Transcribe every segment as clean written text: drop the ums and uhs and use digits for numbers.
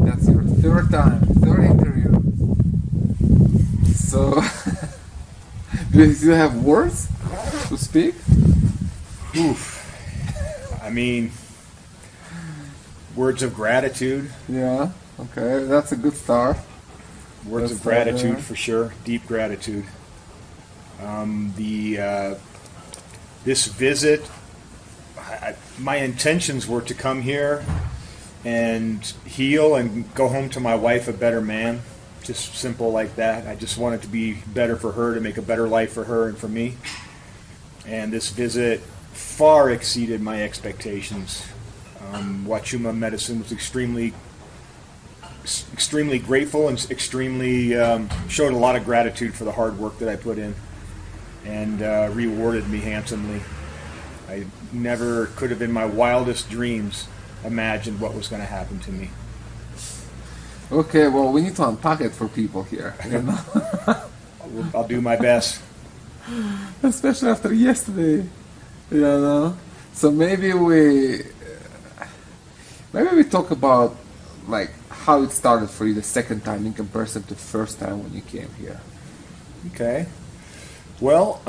That's your third time, third interview. So, do you have words to speak? Oof. I mean, words of gratitude. Yeah, okay, that's a good start. Words of gratitude for sure, deep gratitude. This visit, my intentions were to come here and heal and go home to my wife a better man. Just simple like that. I just wanted to be better for her, to make a better life for her and for me. And this visit far exceeded my expectations. Huachuma medicine was extremely grateful and extremely showed a lot of gratitude for the hard work that I put in, and rewarded me handsomely. I never could have in my wildest dreams imagined what was going to happen to me. Okay, well, we need to unpack it for people here. You know? I'll do my best. Especially after yesterday, you know. So maybe we talk about like how it started for you the second time in comparison to the first time when you came here. Okay. Well,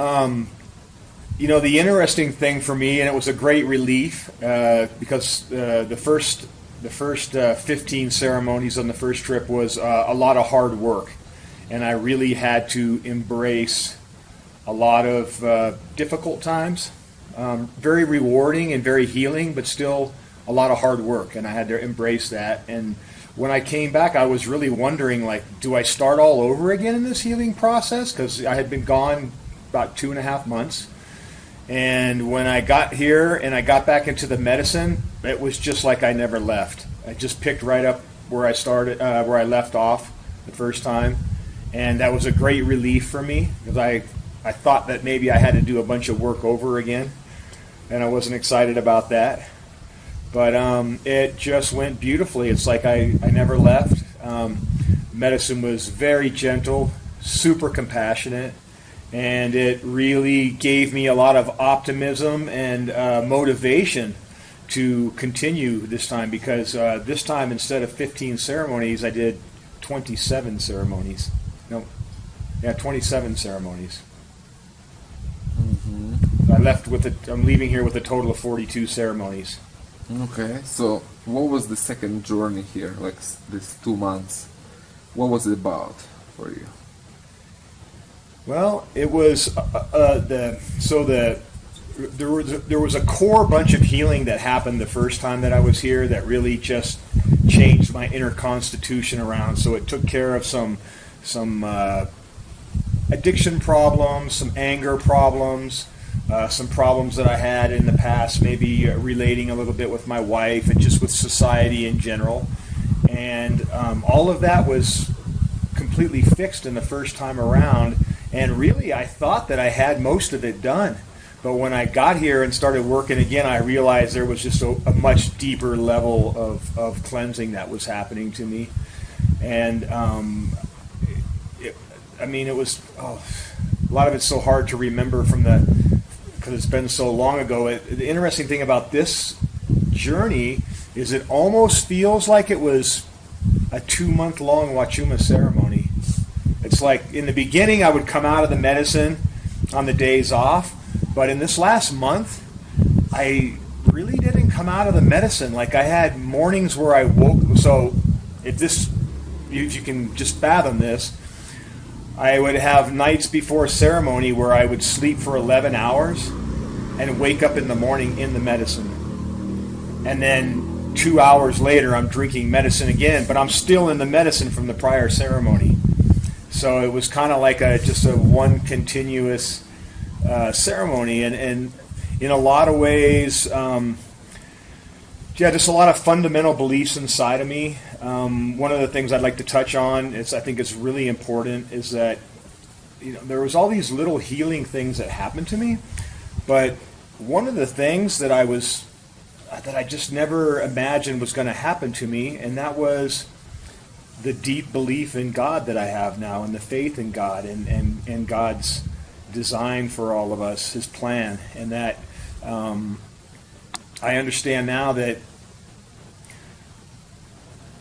the interesting thing for me, and it was a great relief because the first 15 ceremonies on the first trip was a lot of hard work, and I really had to embrace a lot of difficult times. Very rewarding and very healing, but still a lot of hard work, and I had to embrace that. And when I came back, I was really wondering, like, do I start all over again in this healing process? Because I had been gone about 2.5 months. And when I got here and I got back into the medicine, it was just like I never left. I just picked right up where I started, where I left off the first time. And that was a great relief for me, because I thought that maybe I had to do a bunch of work over again. And I wasn't excited about that. But it just went beautifully. It's like I never left. Medicine was very gentle, super compassionate, and it really gave me a lot of optimism and motivation to continue this time, because this time, instead of 15 ceremonies, I did 27 ceremonies. 27 ceremonies. Mm-hmm. I'm leaving here with a total of 42 ceremonies. Okay, so what was the second journey here, like this 2 months? What was it about for you? Well, it was there was a core bunch of healing that happened the first time that I was here that really just changed my inner constitution around. So it took care of some addiction problems, some anger problems. Some problems that I had in the past, maybe relating a little bit with my wife and just with society in general. And all of that was completely fixed in the first time around. And really, I thought that I had most of it done. But when I got here and started working again, I realized there was just a much deeper level of cleansing that was happening to me. And it was a lot of it's so hard to remember because it's been so long ago. The interesting thing about this journey is it almost feels like it was a 2-month-long Huachuma ceremony. It's like in the beginning I would come out of the medicine on the days off, but in this last month I really didn't come out of the medicine. Like, I had mornings where I woke, so if you can just fathom this, I would have nights before ceremony where I would sleep for 11 hours and wake up in the morning in the medicine. And then 2 hours later, I'm drinking medicine again, but I'm still in the medicine from the prior ceremony. So it was kind of like just a one continuous ceremony. And in a lot of ways, just a lot of fundamental beliefs inside of me. One of the things I'd like to touch on I think is really important, is that there was all these little healing things that happened to me, but one of the things that I just never imagined was going to happen to me, and that was the deep belief in God that I have now, and the faith in God and God's design for all of us, His plan, and that I understand now that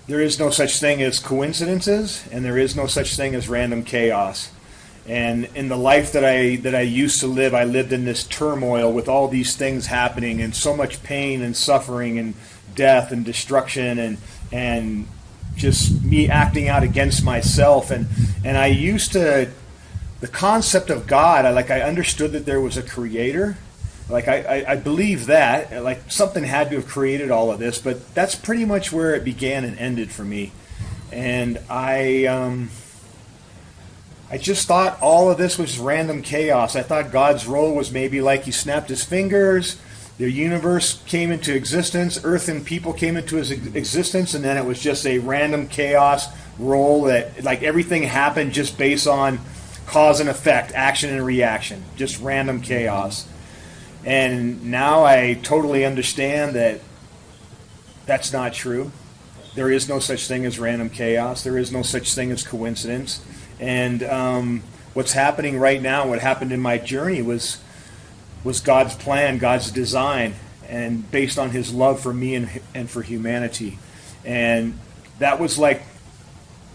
there is no such thing as coincidences, and there is no such thing as random chaos. And in the life that I used to live, I lived in this turmoil with all these things happening, and so much pain and suffering and death and destruction, and just me acting out against myself. And I used to, the concept of God, I understood that there was a creator. I believe that, like something had to have created all of this, but that's pretty much where it began and ended for me. And I just thought all of this was random chaos. I thought God's role was maybe like he snapped his fingers, the universe came into existence, earth and people came into his existence, and then it was just a random chaos role that like everything happened just based on cause and effect, action and reaction, just random chaos. And now I totally understand that that's not true. There is no such thing as random chaos. There is no such thing as coincidence. And what's happening right now, what happened in my journey was God's plan, God's design, and based on his love for me and for humanity. And that was like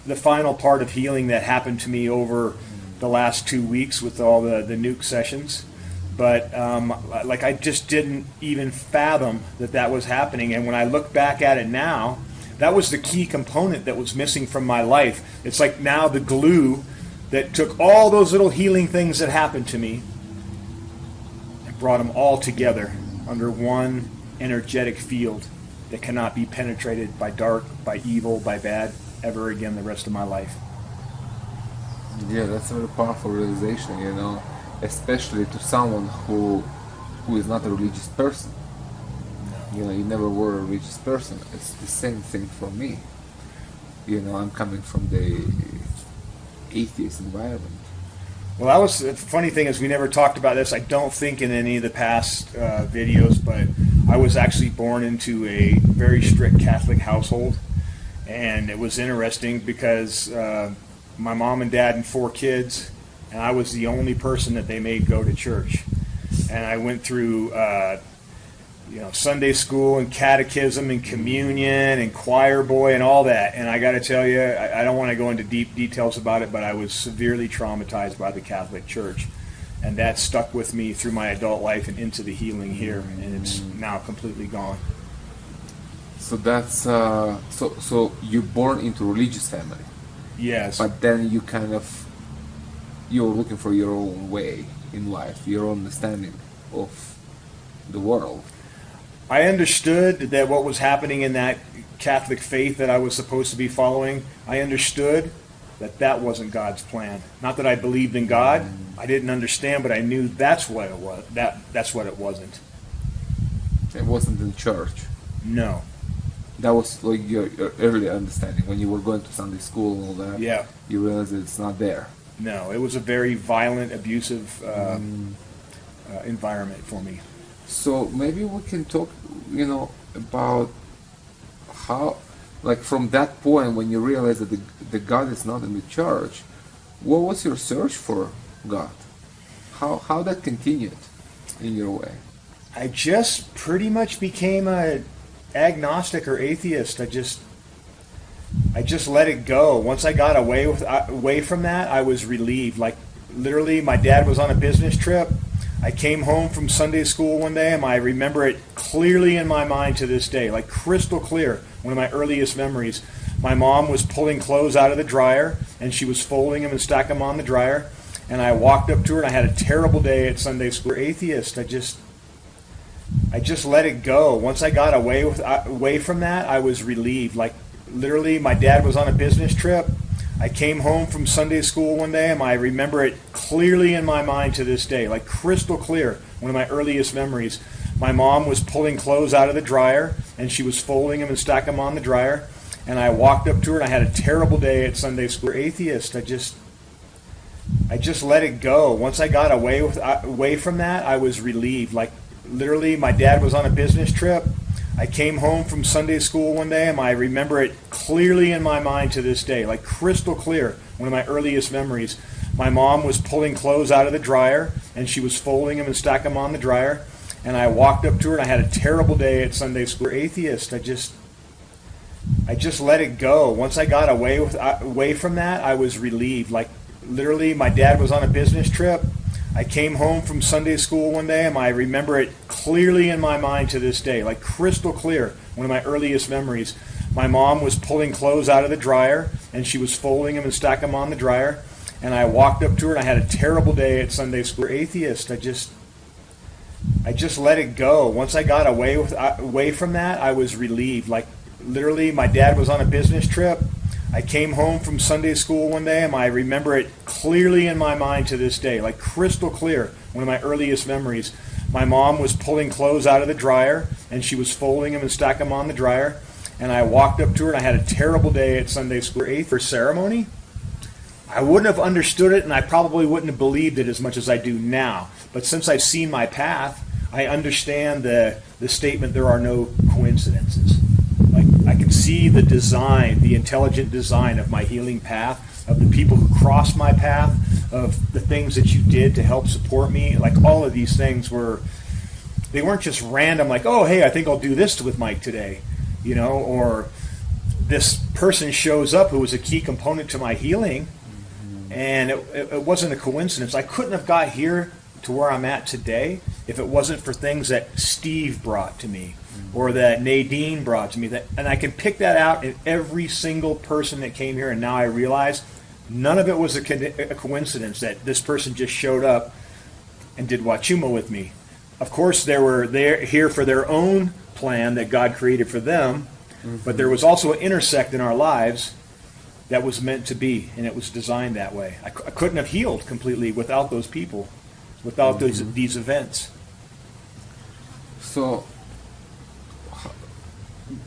the final part of healing that happened to me over the last 2 weeks with all the nuke sessions. But I just didn't even fathom that was happening. And when I look back at it now, that was the key component that was missing from my life. It's like now the glue that took all those little healing things that happened to me and brought them all together under one energetic field that cannot be penetrated by dark, by evil, by bad, ever again the rest of my life. Yeah, that's a very powerful realization, especially to someone who is not a religious person. You never were a religious person. It's the same thing for me. I'm coming from the atheist environment. Well, that was the funny thing is we never talked about this. I don't think in any of the past videos, but I was actually born into a very strict Catholic household, and it was interesting because my mom and dad and 4 kids, and I was the only person that they made go to church. And I went through Sunday school and catechism and communion and choir boy and all that. And I got to tell you, I don't want to go into deep details about it, but I was severely traumatized by the Catholic Church. And that stuck with me through my adult life and into the healing here. And it's now completely gone. So that's, so you're born into a religious family. Yes. But then you're looking for your own way in life, your own understanding of the world. I understood that what was happening in that Catholic faith that I was supposed to be following, I understood that wasn't God's plan. Not that I believed in God, I didn't understand, but I knew that's what it was. That's what it wasn't. It wasn't in church. No. That was like your early understanding when you were going to Sunday school and all that. Yeah. You realized that it's not there. No, it was a very violent, abusive environment for me. So maybe we can talk, about how, like from that point when you realized that the God is not in the church, what was your search for God? How that continued in your way? I just pretty much became a agnostic or atheist. I just let it go. Once I got away from that, I was relieved. Like literally, my dad was on a business trip. I came home from Sunday school one day, and I remember it clearly in my mind to this day, like crystal clear, one of my earliest memories. My mom was pulling clothes out of the dryer, and she was folding them and stacking them on the dryer, and I walked up to her, and I had a terrible day at Sunday school. Atheist, I just let it go. Once I got away from that, I was relieved. Like literally, my dad was on a business trip. I came home from Sunday school one day, and I remember it clearly in my mind to this day, like crystal clear, one of my earliest memories. My mom was pulling clothes out of the dryer, and she was folding them and stacking them on the dryer, and I walked up to her, and I had a terrible day at Sunday school. Atheist, I just let it go. Once I got away from that, I was relieved. Like literally, my dad was on a business trip. I came home from Sunday school one day, and I remember it clearly in my mind to this day, like crystal clear, one of my earliest memories. My mom was pulling clothes out of the dryer, and she was folding them and stacking them on the dryer, and I walked up to her, and I had a terrible day at Sunday school. Atheist, I I just let it go. Once I got away from that, I was relieved. Like literally, my dad was on a business trip. I came home from Sunday school one day, and I remember it clearly in my mind to this day, like crystal clear. One of my earliest memories. My mom was pulling clothes out of the dryer, and she was folding them and stacking them on the dryer. And I walked up to her, and I had a terrible day at Sunday school. Atheist, I just let it go. Once I got away from that, I was relieved. Like literally, my dad was on a business trip. I came home from Sunday school one day, and I remember it clearly in my mind to this day, like crystal clear. One of my earliest memories. My mom was pulling clothes out of the dryer, and she was folding them and stacking them on the dryer. And I walked up to her, and I had a terrible day at Sunday school. For ceremony, I wouldn't have understood it, and I probably wouldn't have believed it as much as I do now. But since I've seen my path, I understand the statement, there are no coincidences. Like I can see the design, the intelligent design of my healing path, of the people who crossed my path, of the things that you did to help support me. Like all of these things they weren't just random, like, oh, hey, I think I'll do this with Mike today, or this person shows up who was a key component to my healing, and it wasn't a coincidence. I couldn't have got here to where I'm at today if it wasn't for things that Steve brought to me or that Nadine brought to me. And I can pick that out in every single person that came here, and now I realize none of it was a coincidence that this person just showed up and did Huachuma with me. Of course, they're here for their own plan that God created for them, but there was also an intersect in our lives that was meant to be, and it was designed that way. I couldn't have healed completely without those people, without these events. So,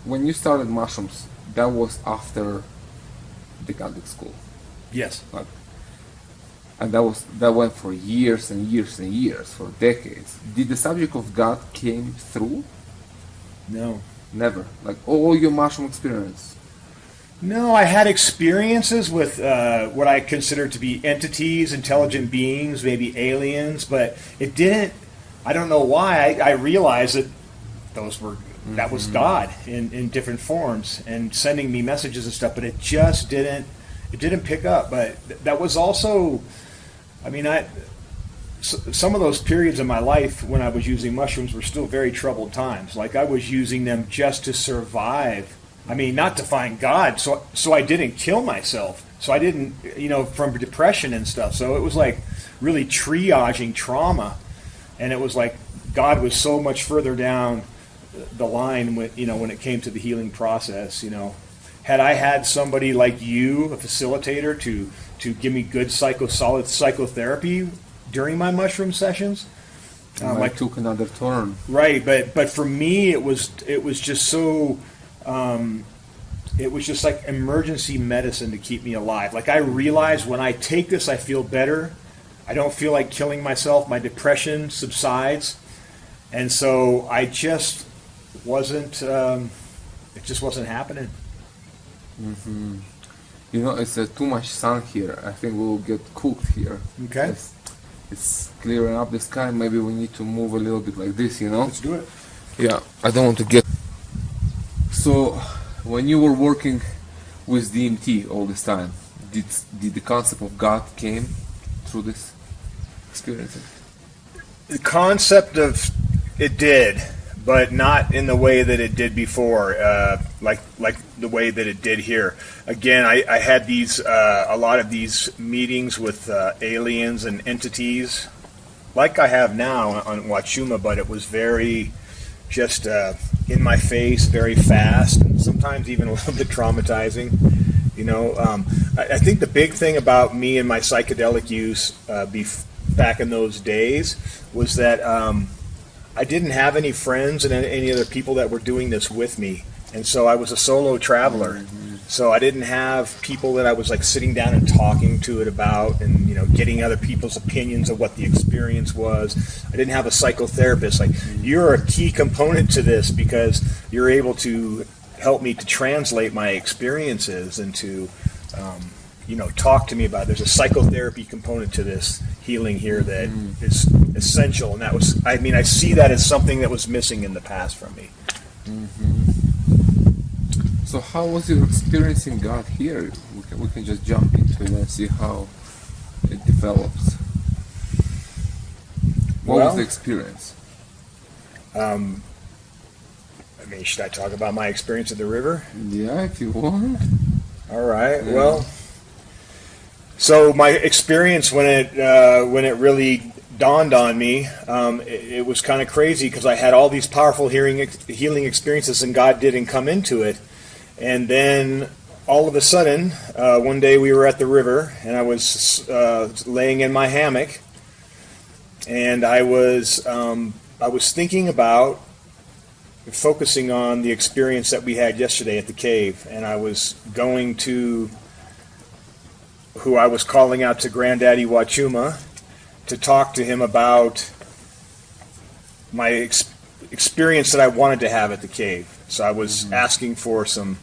when you started mushrooms, that was after the Catholic school. Yes. And that went for years and years and years, for decades. Did the subject of God came through? No. Never. Like all your mushroom experience. No, I had experiences with what I consider to be entities, intelligent beings, maybe aliens, but it didn't. I don't know why. I realized that that was God in different forms and sending me messages and stuff, but it just didn't. It didn't pick up. But that was also. I mean, some of those periods in my life when I was using mushrooms were still very troubled times. Like I was using them just to survive. I mean, not to find God, so I didn't kill myself. So I didn't, from depression and stuff. So it was like really triaging trauma, and it was like God was so much further down the line when it came to the healing process. Had I had somebody like you, a facilitator, to give me good solid psychotherapy during my mushroom sessions, I took another turn. Right, but for me it was just so. It was just like emergency medicine to keep me alive. Like I realized when I take this, I feel better. I don't feel like killing myself. My depression subsides, and so I just wasn't. It just wasn't happening. Mm-hmm. It's too much sun here. I think we'll get cooked here. Okay. It's clearing up the sky. Maybe we need to move a little bit like this. Let's do it. Yeah, I don't want to get. So, when you were working with DMT all this time, did the concept of God came through this experience? The concept of it did, but not in the way that it did before, like the way that it did here. Again, I had a lot of these meetings with aliens and entities, like I have now on Huachuma, but it was very just in my face, very fast, and sometimes even a little bit traumatizing. I think the big thing about me and my psychedelic use back in those days was that I didn't have any friends and any other people that were doing this with me, and so I was a solo traveler. Mm-hmm. So I didn't have people that I was like sitting down and talking to it about, and getting other people's opinions of what the experience was. I didn't have a psychotherapist. Like, you're a key component to this because you're able to help me to translate my experiences and to talk to me about it. There's a psychotherapy component to this healing here that is essential, and I see that as something that was missing in the past from me. Mm-hmm. So So how was your experience in God here? We can just jump into it and see how it develops. What was the experience? I mean, should I talk about my experience at the river? Yeah, if you want. All right. Yeah. Well, so my experience when it really dawned on me, it was kind of crazy because I had all these powerful healing experiences, and God didn't come into it. And then all of a sudden, one day we were at the river, and I was laying in my hammock, and I was thinking about focusing on the experience that we had yesterday at the cave, and I was going to who I was calling out to Granddaddy Huachuma to talk to him about my experience that I wanted to have at the cave. So I was asking for some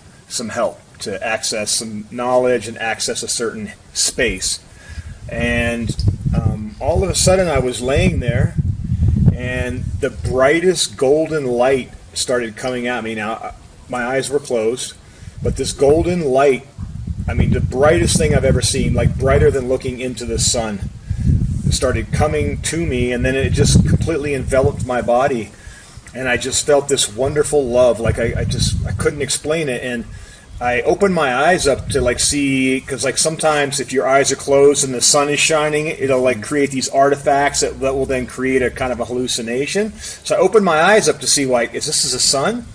help to access some knowledge and access a certain space. And all of a sudden I was laying there, and the brightest golden light started coming at me. Now, my eyes were closed, but this golden light, I mean, the brightest thing I've ever seen, like brighter than looking into the sun, started coming to me, and then it just completely enveloped my body. And I just felt this wonderful love, like I couldn't explain it. And I opened my eyes up to like see, because like sometimes if your eyes are closed and the sun is shining, it'll like create these artifacts that will then create a kind of a hallucination. So I opened my eyes up to see, like, is this a sun?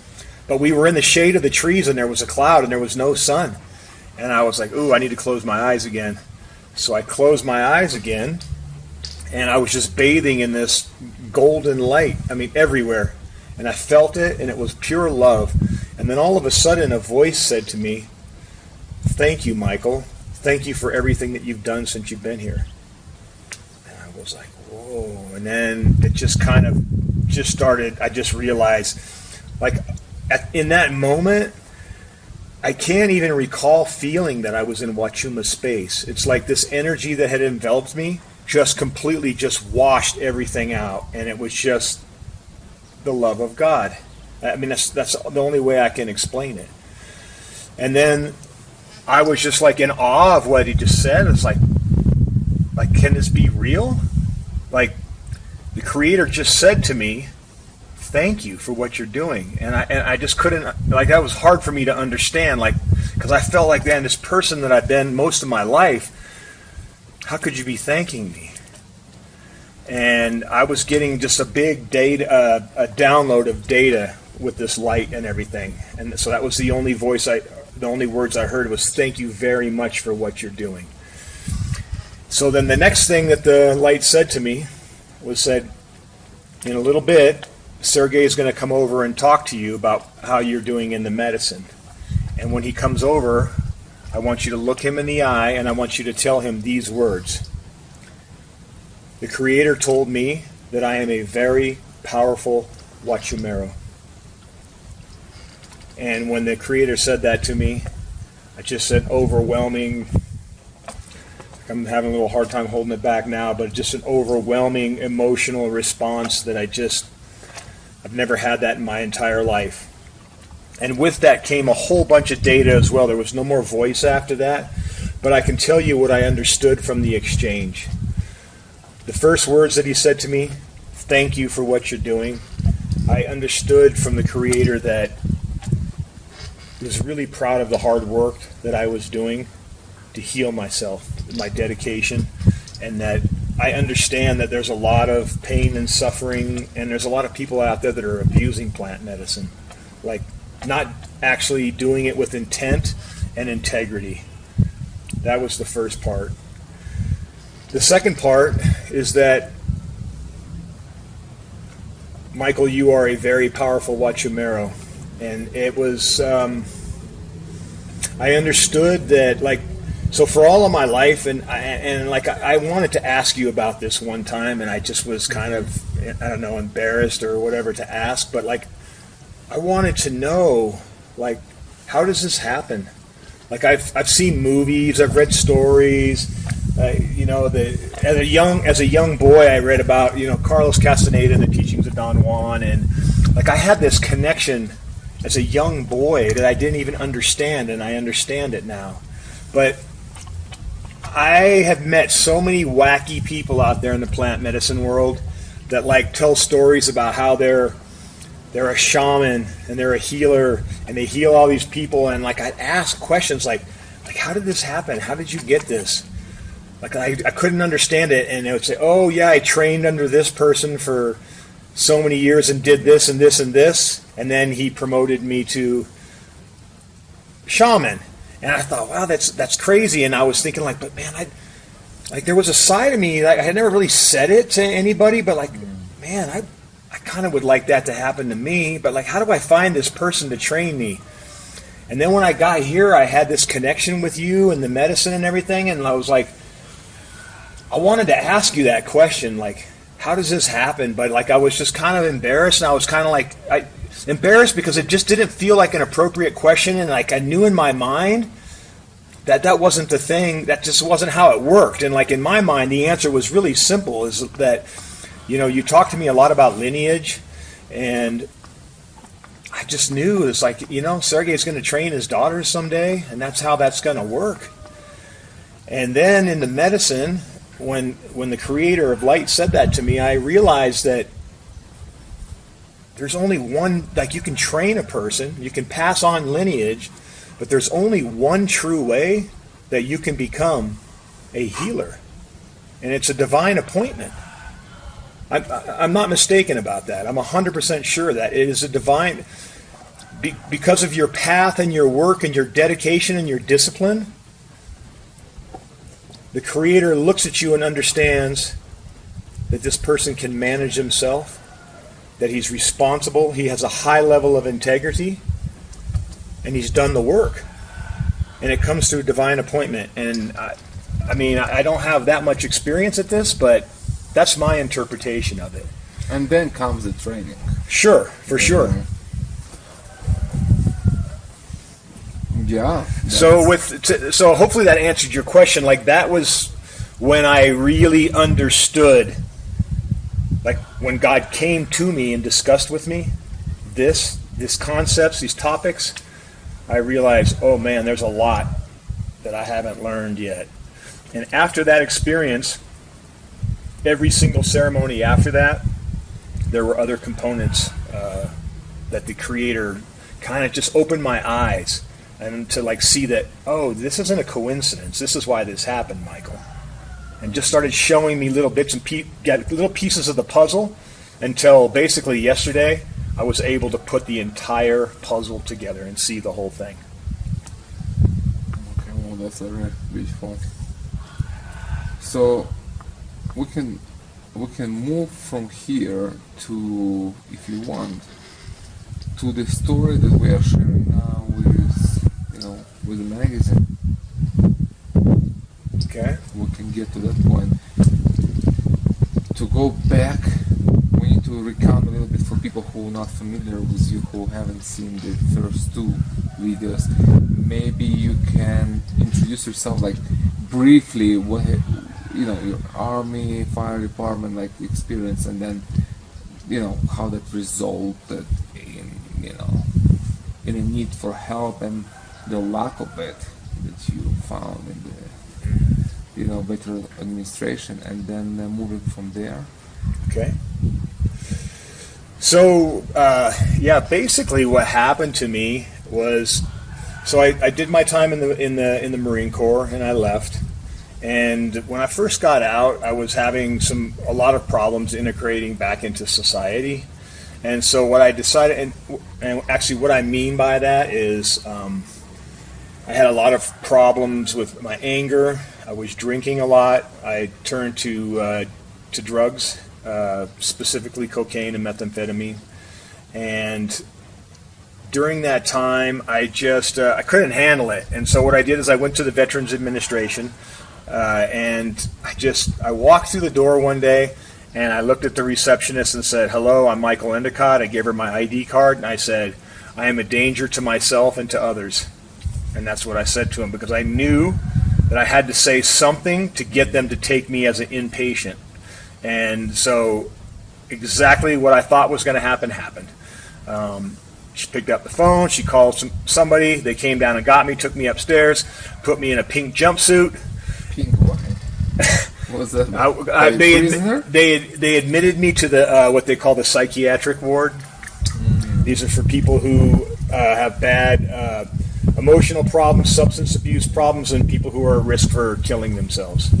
But we were in the shade of the trees, and there was a cloud, and there was no sun. And I was like, ooh, I need to close my eyes again. So I closed my eyes again, and I was just bathing in this golden light, I mean, everywhere. And I felt it, and it was pure love. And then all of a sudden, a voice said to me, "Thank you, Michael. Thank you for everything that you've done since you've been here." And I was like, whoa. And then it just kind of just started, I just realized, like, in that moment, I can't even recall feeling that I was in Huachuma space. It's like this energy that had enveloped me just completely just washed everything out. And it was just the love of God. I mean, that's the only way I can explain it. And then I was just like in awe of what he just said. It's like, can this be real? Like, the Creator just said to me, "Thank you for what you're doing." And I just couldn't, like, that was hard for me to understand, like, because I felt like, man, this person that I've been most of my life, how could you be thanking me? And I was getting just a big data, a download of data with this light and everything. And so that was the only the only words I heard was, "Thank you very much for what you're doing." So then the next thing that the light said to me was said, "In a little bit, Sergey is going to come over and talk to you about how you're doing in the medicine. And when he comes over, I want you to look him in the eye, and I want you to tell him these words. The Creator told me that I am a very powerful Huachumero." And when the Creator said that to me, I just said overwhelming, I'm having a little hard time holding it back now, but just an overwhelming emotional response that I've never had that in my entire life. And with that came a whole bunch of data as well. There was no more voice after that, but I can tell you what I understood from the exchange. The first words that he said to me, "Thank you for what you're doing," I understood from the Creator that he was really proud of the hard work that I was doing to heal myself, my dedication, and that I understand that there's a lot of pain and suffering, and there's a lot of people out there that are abusing plant medicine, like not actually doing it with intent and integrity. That was the first part. The second part is that, Michael, you are a very powerful Huachumero. And it was, I understood that, like, so for all of my life, and I wanted to ask you about this one time, and I just was kind of, I don't know, embarrassed or whatever to ask, but like, I wanted to know, like, how does this happen? Like, I've seen movies, I've read stories, you know, as a young boy, I read about, you know, Carlos Castaneda and the teachings of Don Juan, and like, I had this connection as a young boy that I didn't even understand, and I understand it now. But I have met so many wacky people out there in the plant medicine world that like tell stories about how they're a shaman and they're a healer and they heal all these people, and like I'd ask questions like how did this happen? How did you get this? Like I couldn't understand it, and they would say, oh yeah, I trained under this person for so many years and did this and this and this, and then he promoted me to shaman. And I thought, wow, that's crazy. And I was thinking like, but man, there was a side of me, like I had never really said it to anybody, but like, man, I kind of would like that to happen to me, but like, how do I find this person to train me? And then when I got here, I had this connection with you and the medicine and everything, and I was like, I wanted to ask you that question, like, how does this happen? But like, I was just kind of embarrassed, and I was kind of like, embarrassed because it just didn't feel like an appropriate question, and like I knew in my mind that wasn't the thing, that just wasn't how it worked. And like in my mind, the answer was really simple, is that, you know, you talked to me a lot about lineage, and I just knew it's like, you know, Sergey's going to train his daughters someday, and that's how that's going to work. And then in the medicine, when the creator of light said that to me, I realized that there's only one, like you can train a person, you can pass on lineage, but there's only one true way that you can become a healer. And it's a divine appointment. I'm not mistaken about that. I'm 100% sure that it is a divine, because of your path and your work and your dedication and your discipline, the Creator looks at you and understands that this person can manage himself, that he's responsible, he has a high level of integrity, and he's done the work. And it comes through divine appointment. And I mean, I don't have that much experience at this, but that's my interpretation of it. And then comes the training. Sure, for sure. Yeah. So so hopefully that answered your question. Like that was when I really understood, like when God came to me and discussed with me these concepts, these topics, I realized, oh man, there's a lot that I haven't learned yet. And after that experience, every single ceremony after that, there were other components that the Creator kind of just opened my eyes, and to like see that, oh, this isn't a coincidence. This is why this happened, Michael. And just started showing me little bits and little pieces of the puzzle, until basically yesterday I was able to put the entire puzzle together and see the whole thing. Okay, well, that's very beautiful. So we can move from here to, if you want, to the story that we are sharing now with the magazine. Okay. We can get to that point. To go back, we need to recount a little bit for people who are not familiar with you, who haven't seen the first two videos. Maybe you can introduce yourself, like briefly, what your army, fire department, like experience, and then how that resulted in a need for help and the lack of it that you found in the better administration, and then moving from there. Okay. So basically what happened to me was, so I did my time in the Marine Corps, and I left. And when I first got out, I was having a lot of problems integrating back into society. And so what I decided, and actually what I mean by that is, I had a lot of problems with my anger. I was drinking a lot. I turned to drugs, specifically cocaine and methamphetamine. And during that time, I couldn't handle it. And so what I did is I went to the Veterans Administration, and I walked through the door one day, and I looked at the receptionist and said, "Hello, I'm Michael Endicott." I gave her my ID card, and I said, "I am a danger to myself and to others." And that's what I said to him, because I knew that I had to say something to get them to take me as an inpatient. And so exactly what I thought was going to happen happened. She picked up the phone. She called somebody. They came down and got me, took me upstairs, put me in a pink jumpsuit. Pink what? What was that? They admitted me to the what they call the psychiatric ward. These are for people who have bad emotional problems, substance abuse problems, and people who are at risk for killing themselves.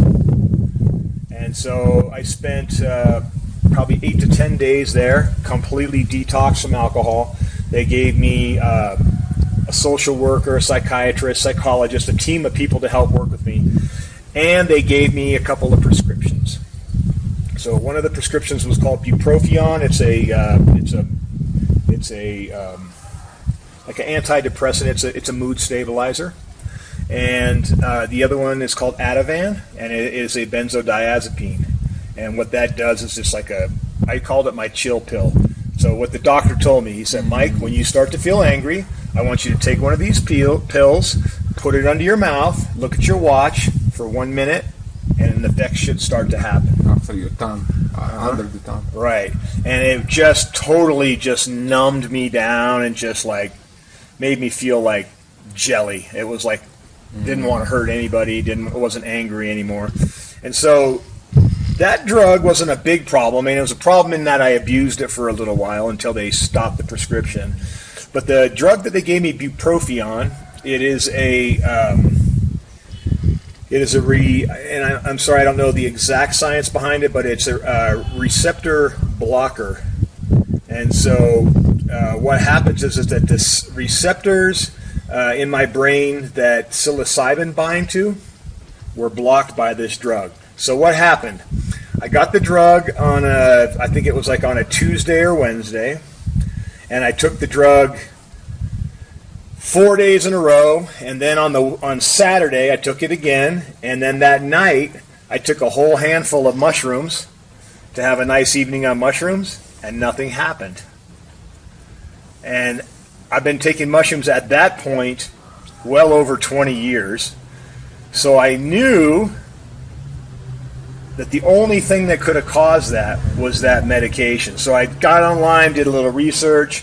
And so I spent probably 8 to 10 days there, completely detoxed from alcohol. They gave me a social worker, a psychiatrist, psychologist, a team of people to help work with me. And they gave me a couple of prescriptions. So one of the prescriptions was called bupropion. It's like an antidepressant. It's a mood stabilizer. And the other one is called Ativan, and it is a benzodiazepine. And what that does is just like I called it my chill pill. So what the doctor told me, he said, Mike, when you start to feel angry, I want you to take one of these pills, put it under your mouth, look at your watch for 1 minute, and an effect should start to happen. After your tongue, under the tongue. Right. And it just totally just numbed me down and just like made me feel like jelly. It was like, didn't want to hurt anybody, wasn't angry anymore. And so that drug wasn't a big problem. I mean, it was a problem in that I abused it for a little while until they stopped the prescription. But the drug that they gave me, bupropion, I'm sorry, I don't know the exact science behind it, but it's a receptor blocker. And so what happens is that the receptors in my brain that psilocybin bind to were blocked by this drug. So what happened? I got the drug I think it was like on a Tuesday or Wednesday, and I took the drug 4 days in a row, and then on Saturday I took it again, and then that night I took a whole handful of mushrooms to have a nice evening on mushrooms, and nothing happened. And I've been taking mushrooms at that point well over 20 years, so I knew that the only thing that could have caused that was that medication. So I got online, did a little research,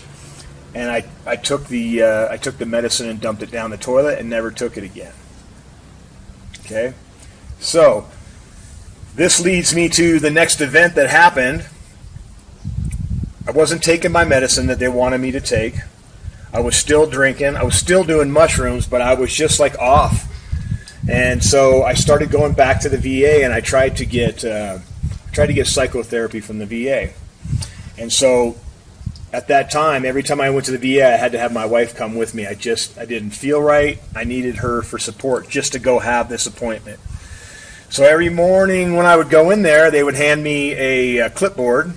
and I took the medicine and dumped it down the toilet and never took it again. Okay? So this leads me to the next event that happened. I wasn't taking my medicine that they wanted me to take. I was still drinking. I was still doing mushrooms, but I was just like off. And so I started going back to the VA, and I tried to get psychotherapy from the VA. And so at that time, every time I went to the VA, I had to have my wife come with me. I didn't feel right. I needed her for support just to go have this appointment. So every morning when I would go in there, they would hand me a clipboard,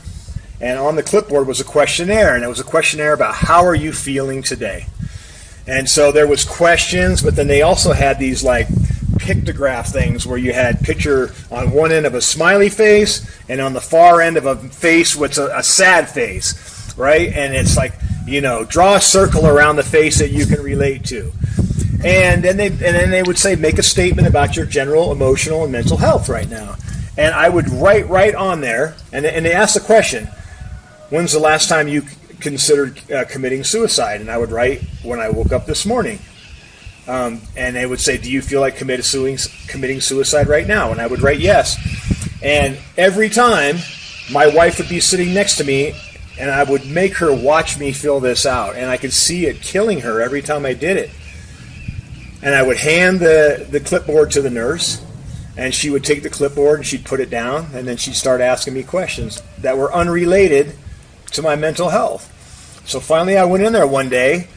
and on the clipboard was a questionnaire, and it was a questionnaire about how are you feeling today. And so there was questions, but then they also had these like pictograph things where you had picture on one end of a smiley face and on the far end of a face with a sad face, right? And it's like, draw a circle around the face that you can relate to. And then they would say, make a statement about your general emotional and mental health right now. And I would write right on there, and they asked the question, when's the last time you considered committing suicide? And I would write, when I woke up this morning. And they would say, do you feel like committing suicide right now? And I would write yes. And every time, my wife would be sitting next to me, and I would make her watch me fill this out. And I could see it killing her every time I did it. And I would hand the clipboard to the nurse, and she would take the clipboard and she'd put it down, and then she'd start asking me questions that were unrelated to my mental health. So finally I went in there one day,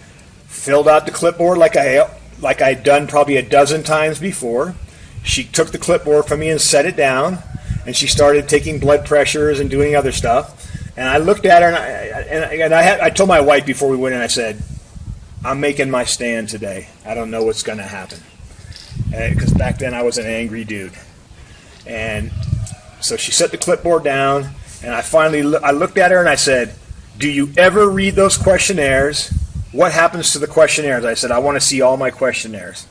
filled out the clipboard like I'd done probably a dozen times before. She took the clipboard from me and set it down, and she started taking blood pressures and doing other stuff. And I looked at her, and I told my wife before we went in, I said, I'm making my stand today. I don't know what's going to happen. Because back then I was an angry dude. And so she set the clipboard down, and I looked at her and I said, do you ever read those questionnaires? What happens to the questionnaires? I said, I want to see all my questionnaires.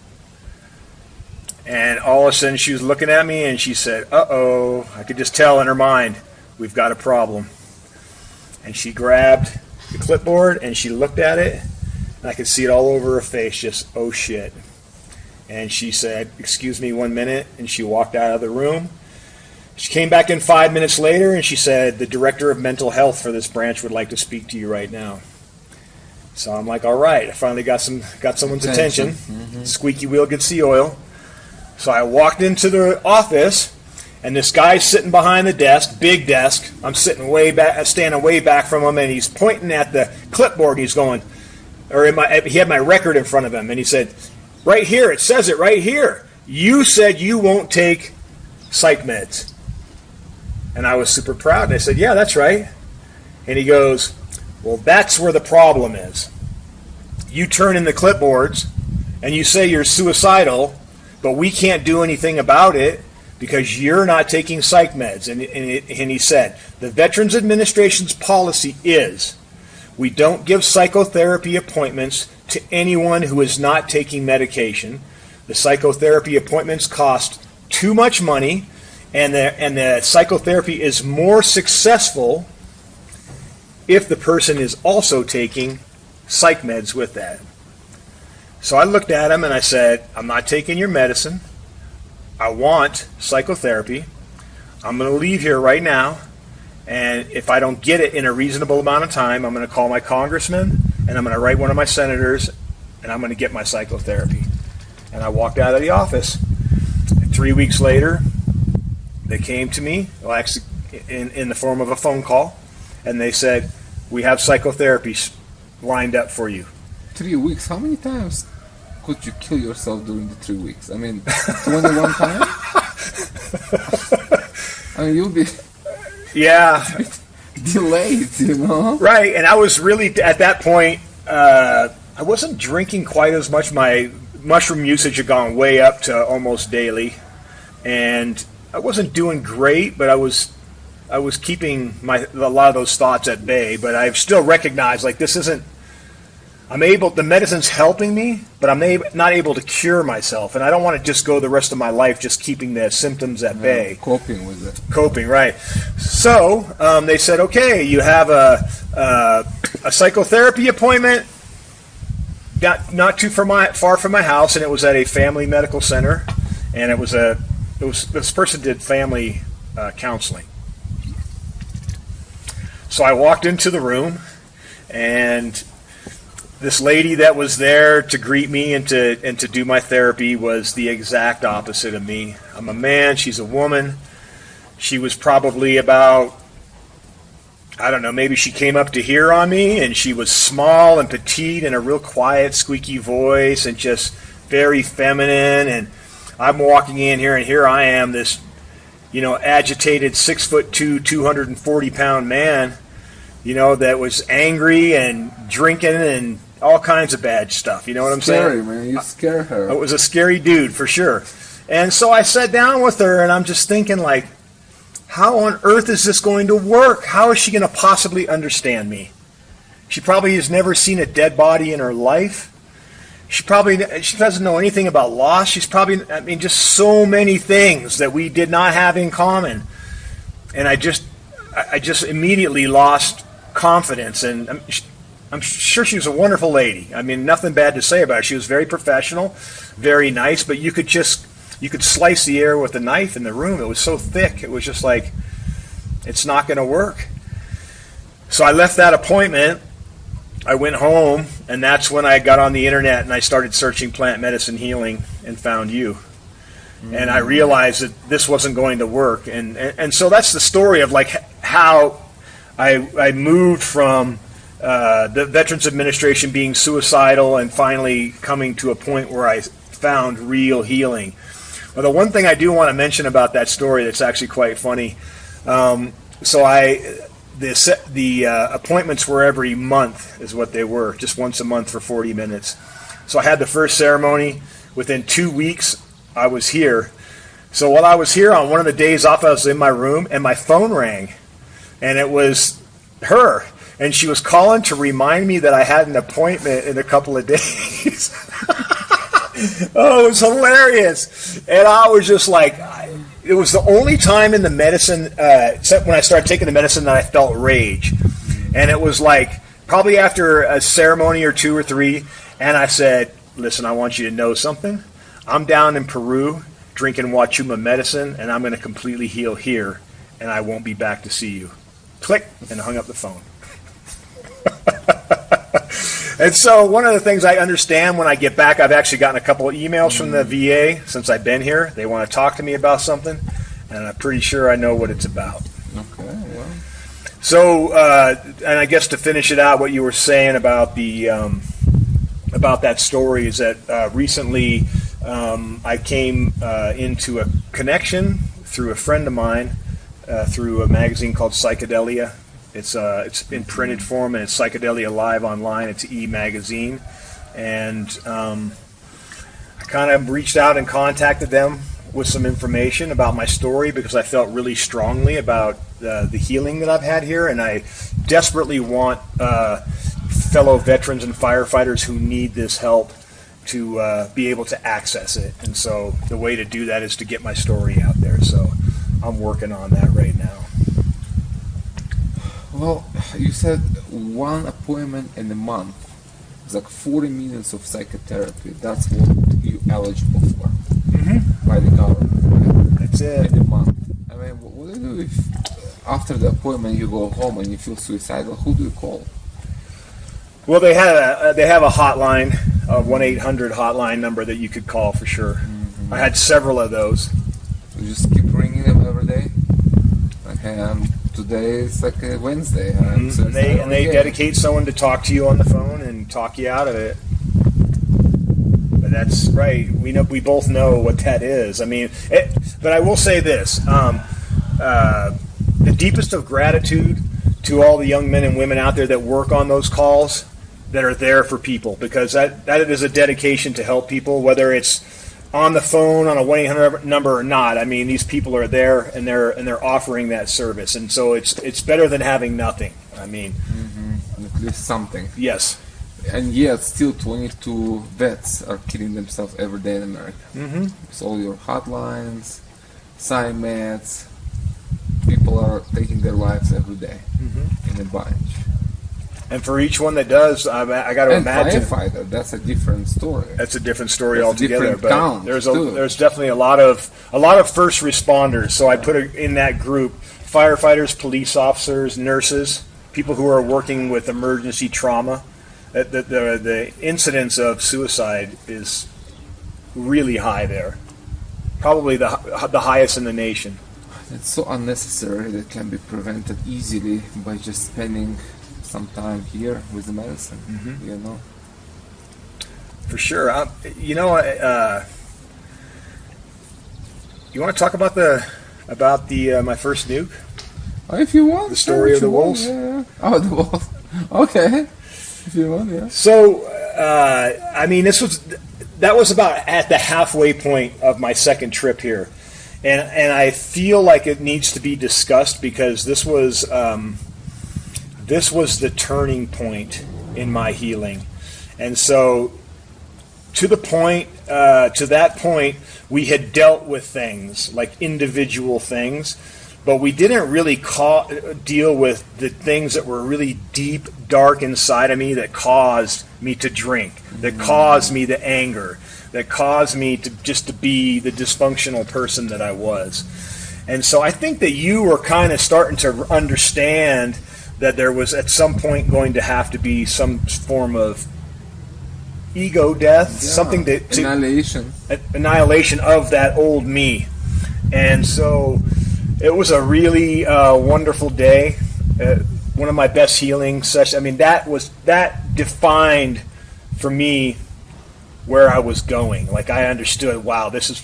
And all of a sudden she was looking at me and she said, uh-oh. I could just tell in her mind, we've got a problem. And she grabbed the clipboard, and she looked at it, and I could see it all over her face, just, oh shit. And she said, excuse me 1 minute, and she walked out of the room. She came back in 5 minutes later, and she said, the director of mental health for this branch would like to speak to you right now. So I'm like, all right, I finally got someone's attention. Mm-hmm. Squeaky wheel gets the oil. So I walked into the office, and this guy's sitting behind the desk, big desk. I'm standing way back from him, and he's pointing at the clipboard. He's going, he had my record in front of him, and he said, right here, it says it right here. You said you won't take psych meds. And I was super proud. And I said, yeah, that's right. And he goes, well, that's where the problem is. You turn in the clipboards, and you say you're suicidal, but we can't do anything about it because you're not taking psych meds. And he said, the Veterans Administration's policy is we don't give psychotherapy appointments to anyone who is not taking medication. The psychotherapy appointments cost too much money, and the psychotherapy is more successful if the person is also taking psych meds with that. So I looked at him and I said, I'm not taking your medicine. I want psychotherapy. I'm going to leave here right now, and if I don't get it in a reasonable amount of time, I'm going to call my congressman, and I'm going to write one of my senators, and I'm going to get my psychotherapy. And I walked out of the office. And 3 weeks later, they came to me, well, actually in the form of a phone call, and they said, we have psychotherapy lined up for you. 3 weeks? How many times could you kill yourself during the 3 weeks? I mean, 21 times? I mean, you'll be delayed, you know? Right, and I was really, at that point, I wasn't drinking quite as much. My mushroom usage had gone way up to almost daily, and I wasn't doing great, but I was keeping a lot of those thoughts at bay. But I've still recognized, like, this isn't. The medicine's helping me, but I'm not able to cure myself, and I don't want to just go the rest of my life just keeping the symptoms at bay. Coping with it. Coping, right. So they said, okay, you have a psychotherapy appointment not too far from my house, and it was at a family medical center, and this person did family counseling. So I walked into the room, and this lady that was there to greet me and to do my therapy was the exact opposite of me. I'm a man, she's a woman. She was probably about, I don't know, maybe she came up to here on me, and she was small and petite and a real quiet, squeaky voice and just very feminine. And I'm walking in here, and here I am, this, agitated 6'2", 240-pound man, that was angry and drinking and all kinds of bad stuff. You know what I'm saying? Scary, man. You scare her. I was a scary dude, for sure. And so I sat down with her, and I'm just thinking, like, how on earth is this going to work? How is she going to possibly understand me? She probably has never seen a dead body in her life. She doesn't know anything about loss. She's probably, just so many things that we did not have in common. And I just immediately lost confidence. And I'm sure she was a wonderful lady. Nothing bad to say about her. She was very professional, very nice, but you could slice the air with a knife in the room. It was so thick. It was just like, it's not going to work. So I left that appointment. I went home, and that's when I got on the internet and I started searching plant medicine healing and found you. Mm-hmm. And I realized that this wasn't going to work. And so that's the story of, like, how I moved from the Veterans Administration being suicidal and finally coming to a point where I found real healing. Well, the one thing I do want to mention about that story that's actually quite funny, the appointments were every month is what they were, just once a month for 40 minutes. So I had the first ceremony. Within 2 weeks, I was here. So while I was here on one of the days off, I was in my room, and my phone rang, and it was her. And she was calling to remind me that I had an appointment in a couple of days. Oh, it was hilarious. And I was just like, it was the only time in the medicine, except when I started taking the medicine, that I felt rage. And it was like, probably after a ceremony or 2 or 3, and I said, listen, I want you to know something. I'm down in Peru drinking Huachuma medicine, and I'm going to completely heal here, and I won't be back to see you. Click, and hung up the phone. And so one of the things I understand when I get back, I've actually gotten a couple of emails from the VA since I've been here. They want to talk to me about something, and I'm pretty sure I know what it's about. Okay, well. So, and I guess to finish it out, what you were saying about the about that story is that recently I came into a connection through a friend of mine through a magazine called Psychedelia. It's in printed form, and it's Psychedelia Live online. It's e-magazine, and I kind of reached out and contacted them with some information about my story because I felt really strongly about the healing that I've had here, and I desperately want fellow veterans and firefighters who need this help to be able to access it. And so the way to do that is to get my story out there. So I'm working on that right now. Well, you said one appointment in a month. It's like 40 minutes of psychotherapy. That's what you're eligible for by the government. Right? That's it. In a month. I mean, what do you do if after the appointment you go home and you feel suicidal? Who do you call? Well, they have a hotline, a 1-800 hotline number that you could call for sure. I had several of those. You just keep ringing them every day. Like, hey, today is like a Wednesday. And they dedicate someone to talk to you on the phone and talk you out of it. But that's right. We both know what that is. I mean, but I will say this: the deepest of gratitude to all the young men and women out there that work on those calls, that are there for people, because that is a dedication to help people, whether it's on the phone on a 1-800 number or not. I mean, these people are there and they're offering that service, and so it's better than having nothing. I mean, at least something. Yes. And yet, still 22 vets are killing themselves every day in America. So all your hotlines, sign meds, people are taking their lives every day in a bunch. And for each one that does, I got to imagine. Firefighter, that's a different story. That's a different story That's altogether. different count, there's too. there's definitely a lot of first responders. So I put in that group firefighters, police officers, nurses, people who are working with emergency trauma. The incidence of suicide is really high there, probably the highest in the nation. It's so unnecessary that can be prevented easily by just spending some time here with the medicine, you know. For sure. You want to talk about the my first nuke? Oh, if you want. The story of the wolves? Yeah. Oh, the wolves. Okay. If you want, yeah. So, I mean, that was about at the halfway point of my second trip here. And I feel like it needs to be discussed because this was the turning point in my healing. And so to that point, we had dealt with things like individual things, but we didn't really deal with the things that were really deep, dark inside of me that caused me to drink, that caused me the anger, that caused me to be the dysfunctional person that I was. And so I think that you were kind of starting to understand that there was at some point going to have to be some form of ego death, something annihilation of that old me. And so it was a really wonderful day, one of my best healing sessions. I mean, that defined for me where I was going. Like, I understood, wow, this is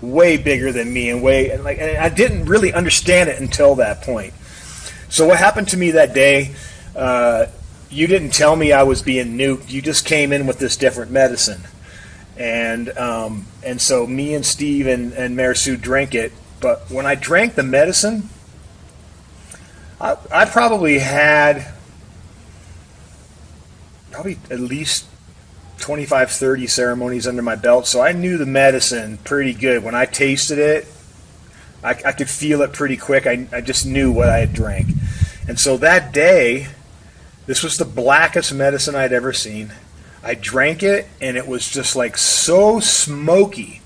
way bigger than me, and I didn't really understand it until that point. So what happened to me that day, you didn't tell me I was being nuked. You just came in with this different medicine. And so me and Steve and Mayor Sue drank it. But when I drank the medicine, I probably had at least 25, 30 ceremonies under my belt. So I knew the medicine pretty good. When I tasted it, I could feel it pretty quick. I just knew what I had drank. And so that day, This was the blackest medicine I'd ever seen. I drank it, and it was just like so smoky.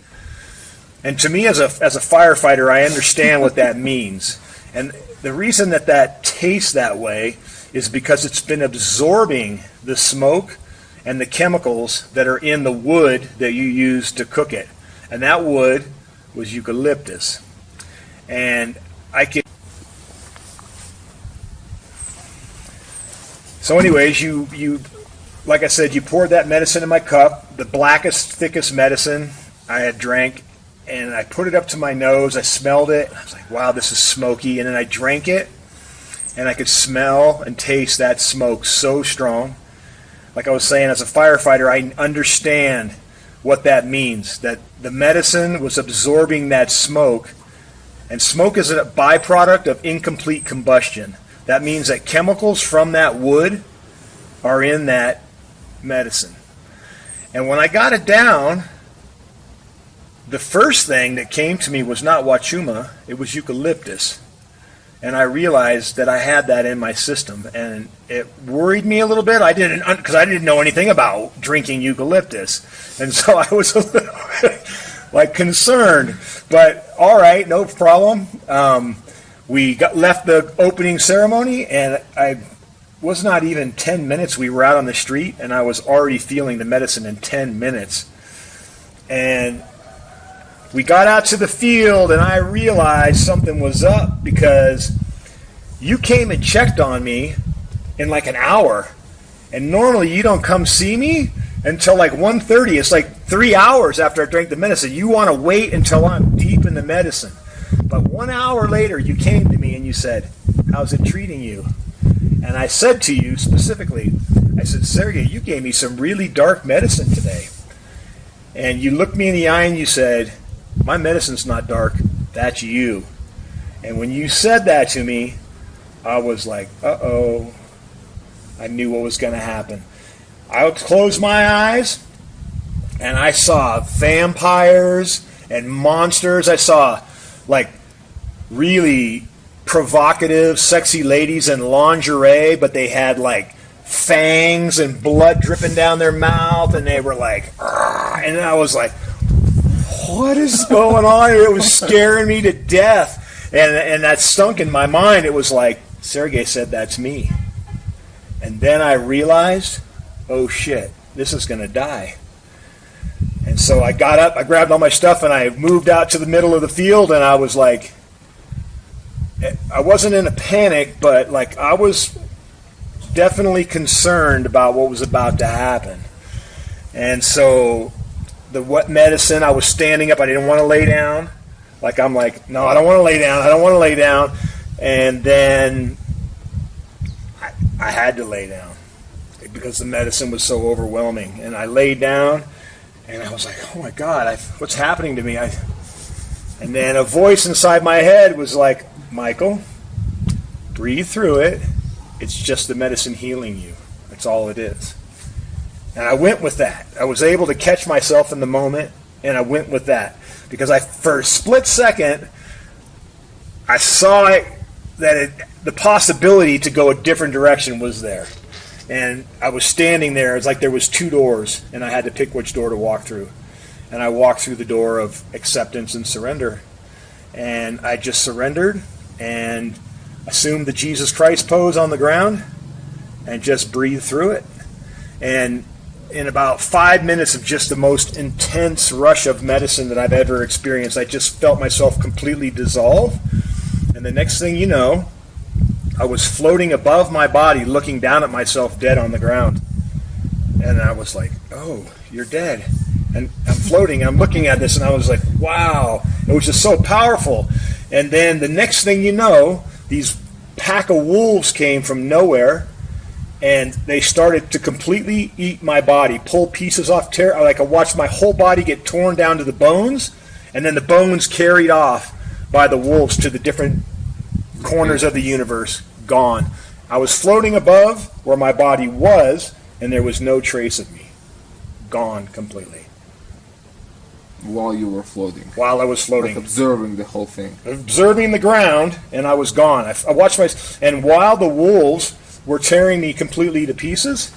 And to me, as a firefighter, I understand what that means. And the reason that tastes that way is because it's been absorbing the smoke and the chemicals that are in the wood that you use to cook it. And that wood was eucalyptus. And I could... So anyways, you like I said, you poured that medicine in my cup, the blackest, thickest medicine I had drank, and I put it up to my nose. I smelled it. I was like, wow, this is smoky. And then I drank it, and I could smell and taste that smoke so strong. Like I was saying, as a firefighter, I understand what that means, that the medicine was absorbing that smoke, and smoke is a byproduct of incomplete combustion. That means that chemicals from that wood are in that medicine. And when I got it down, the first thing that came to me was not Huachuma, it was eucalyptus. And I realized that I had that in my system, and it worried me a little bit. Because I didn't know anything about drinking eucalyptus, and so I was a little like concerned. But all right, no problem. We left the opening ceremony, and I was not even 10 minutes. We were out on the street, and I was already feeling the medicine in 10 minutes. And we got out to the field, and I realized something was up because you came and checked on me in like an hour. And normally you don't come see me until like 1:30. It's like 3 hours after I drank the medicine. You want to wait until I'm deep in the medicine. But 1 hour later, you came to me and you said, how's it treating you? And I said to you specifically, I said, Sergey, you gave me some really dark medicine today. And you looked me in the eye and you said, my medicine's not dark, that's you. And when you said that to me, I was like, uh-oh. I knew what was going to happen. I closed my eyes, and I saw vampires and monsters. I saw, like, really provocative, sexy ladies in lingerie, but they had, like, fangs and blood dripping down their mouth, and they were like, "Argh," and I was like, what is going on? It was scaring me to death. And that stunk in my mind. It was like, Sergey said that's me. And then I realized, oh shit, this is going to die. And so I got up, I grabbed all my stuff, and I moved out to the middle of the field, and I was like, I wasn't in a panic, but like I was definitely concerned about what was about to happen. And so the wet medicine, I was standing up, I didn't want to lay down. Like I'm like, no, I don't want to lay down, I don't want to lay down. And then I had to lay down because the medicine was so overwhelming. And I laid down, and I was like, oh my God, what's happening to me? And then a voice inside my head was like, Michael, breathe through it. It's just the medicine healing you. That's all it is. And I went with that. I was able to catch myself in the moment, and I went with that. Because for a split second, I saw that the possibility to go a different direction was there. And I was standing there. It's like there was two doors, and I had to pick which door to walk through. And I walked through the door of acceptance and surrender. And I just surrendered and assumed the Jesus Christ pose on the ground and just breathed through it. And in about 5 minutes of just the most intense rush of medicine that I've ever experienced, I just felt myself completely dissolve. And the next thing you know, I was floating above my body, looking down at myself dead on the ground. And I was like, oh, you're dead. And I'm floating, I'm looking at this, and I was like, wow. It was just so powerful. And then the next thing you know, these pack of wolves came from nowhere, and they started to completely eat my body, pull pieces off, like I watched my whole body get torn down to the bones, and then the bones carried off by the wolves to the different corners of the universe, gone. I was floating above where my body was, and there was no trace of me. Gone completely. While you were floating. While I was floating. Like observing the whole thing. Observing the ground, and I was gone. I watched and while the wolves were tearing me completely to pieces.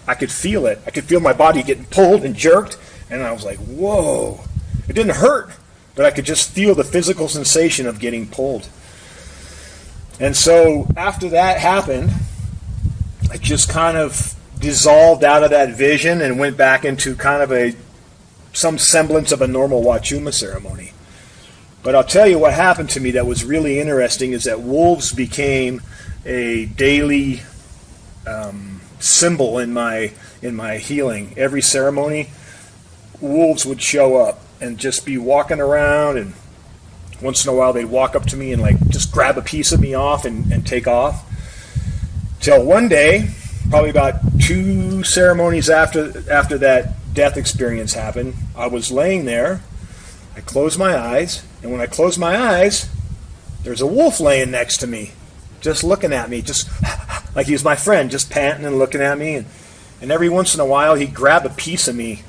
I could feel it. I could feel my body getting pulled and jerked, and I was like, whoa. It didn't hurt, but I could just feel the physical sensation of getting pulled. And so after that happened, I just kind of dissolved out of that vision and went back into kind of some semblance of a normal Huachuma ceremony. But I'll tell you what happened to me that was really interesting is that wolves became a daily symbol in my healing. Every ceremony, wolves would show up and just be walking around, and once in a while they'd walk up to me and like just grab a piece of me off and take off. Till one day, probably about 2 ceremonies after that death experience happened, I was laying there, I closed my eyes, and when I closed my eyes, there's a wolf laying next to me, just looking at me, just like he was my friend, just panting and looking at me, and every once in a while he'd grab a piece of me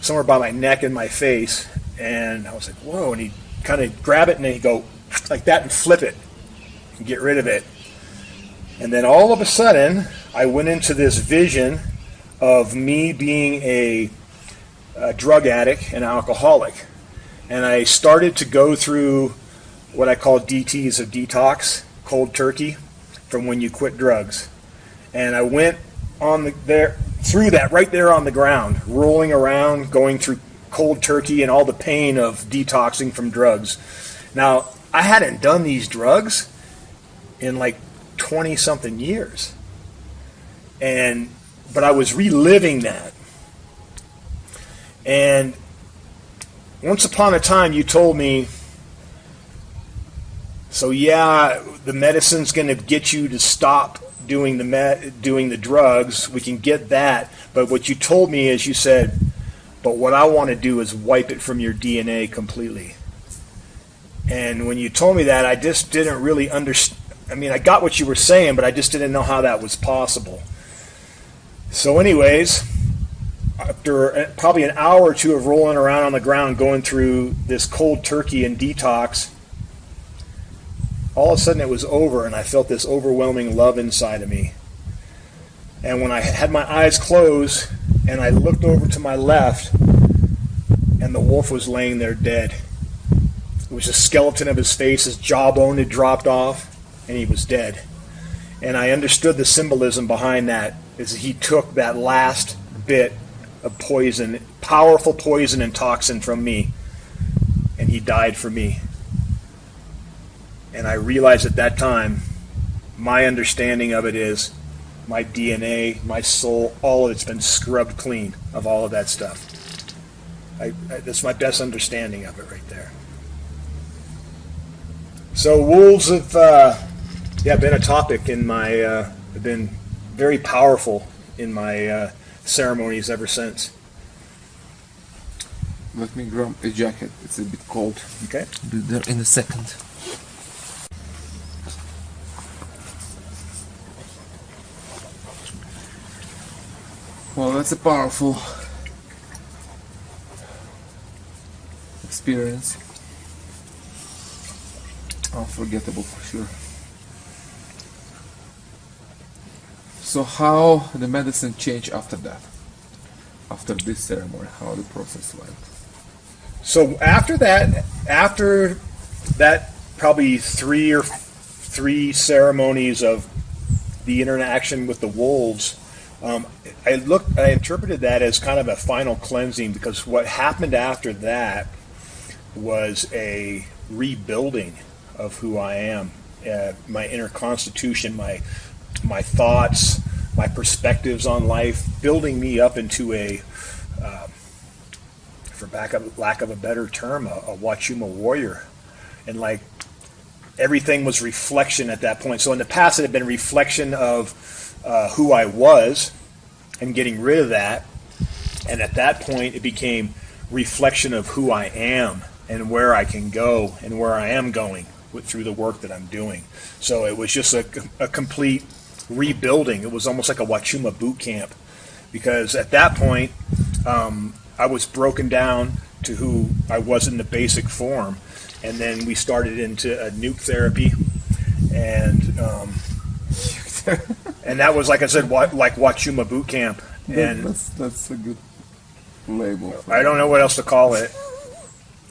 somewhere by my neck and my face, and I was like, whoa, and he'd kind of grab it and then he'd go like that and flip it and get rid of it. And then all of a sudden, I went into this vision of me being a drug addict and alcoholic. And I started to go through what I call DTs of detox, cold turkey, from when you quit drugs. And I went through that right there on the ground, rolling around, going through cold turkey and all the pain of detoxing from drugs. Now, I hadn't done these drugs in like 20-something years. But I was reliving that. And once upon a time you told me, so yeah, the medicine's going to get you to stop doing the drugs. We can get that. But what you told me is you said, but what I want to do is wipe it from your DNA completely. And when you told me that, I just didn't really understand. I mean, I got what you were saying, but I just didn't know how that was possible. So anyways, after probably an hour or two of rolling around on the ground going through this cold turkey and detox, all of a sudden it was over, and I felt this overwhelming love inside of me. And when I had my eyes closed and I looked over to my left, and the wolf was laying there dead. It was a skeleton of his face, his jawbone had dropped off, and he was dead. And I understood the symbolism behind that, is he took that last bit of poison, powerful poison and toxin from me, and he died for me. And I realized at that time, my understanding of it is my DNA, my soul, all of it's been scrubbed clean of all of that stuff. That's my best understanding of it right there. So wolves have been a topic in my, have been very powerful in my ceremonies ever since. Let me grab a jacket, it's a bit cold. Okay. I'll be there in a second. Well, that's a powerful experience. Unforgettable for sure. So how the medicine changed after that? After this ceremony, how the process went? So after that probably three ceremonies of the interaction with the wolves, I interpreted that as kind of a final cleansing, because what happened after that was a rebuilding of who I am, my inner constitution, my thoughts, my perspectives on life, building me up into a, for lack of a better term, a Huachuma warrior. And like everything was reflection at that point. So in the past it had been reflection of who I was and getting rid of that. And at that point it became reflection of who I am and where I can go and where I am going through the work that I'm doing. So it was just a complete rebuilding. It was almost like a Huachuma boot camp, because at that point I was broken down to who I was in the basic form, and then we started into a nuke therapy, and And that was, like I said, like Huachuma boot camp. And that's a good label. I don't know what else to call it.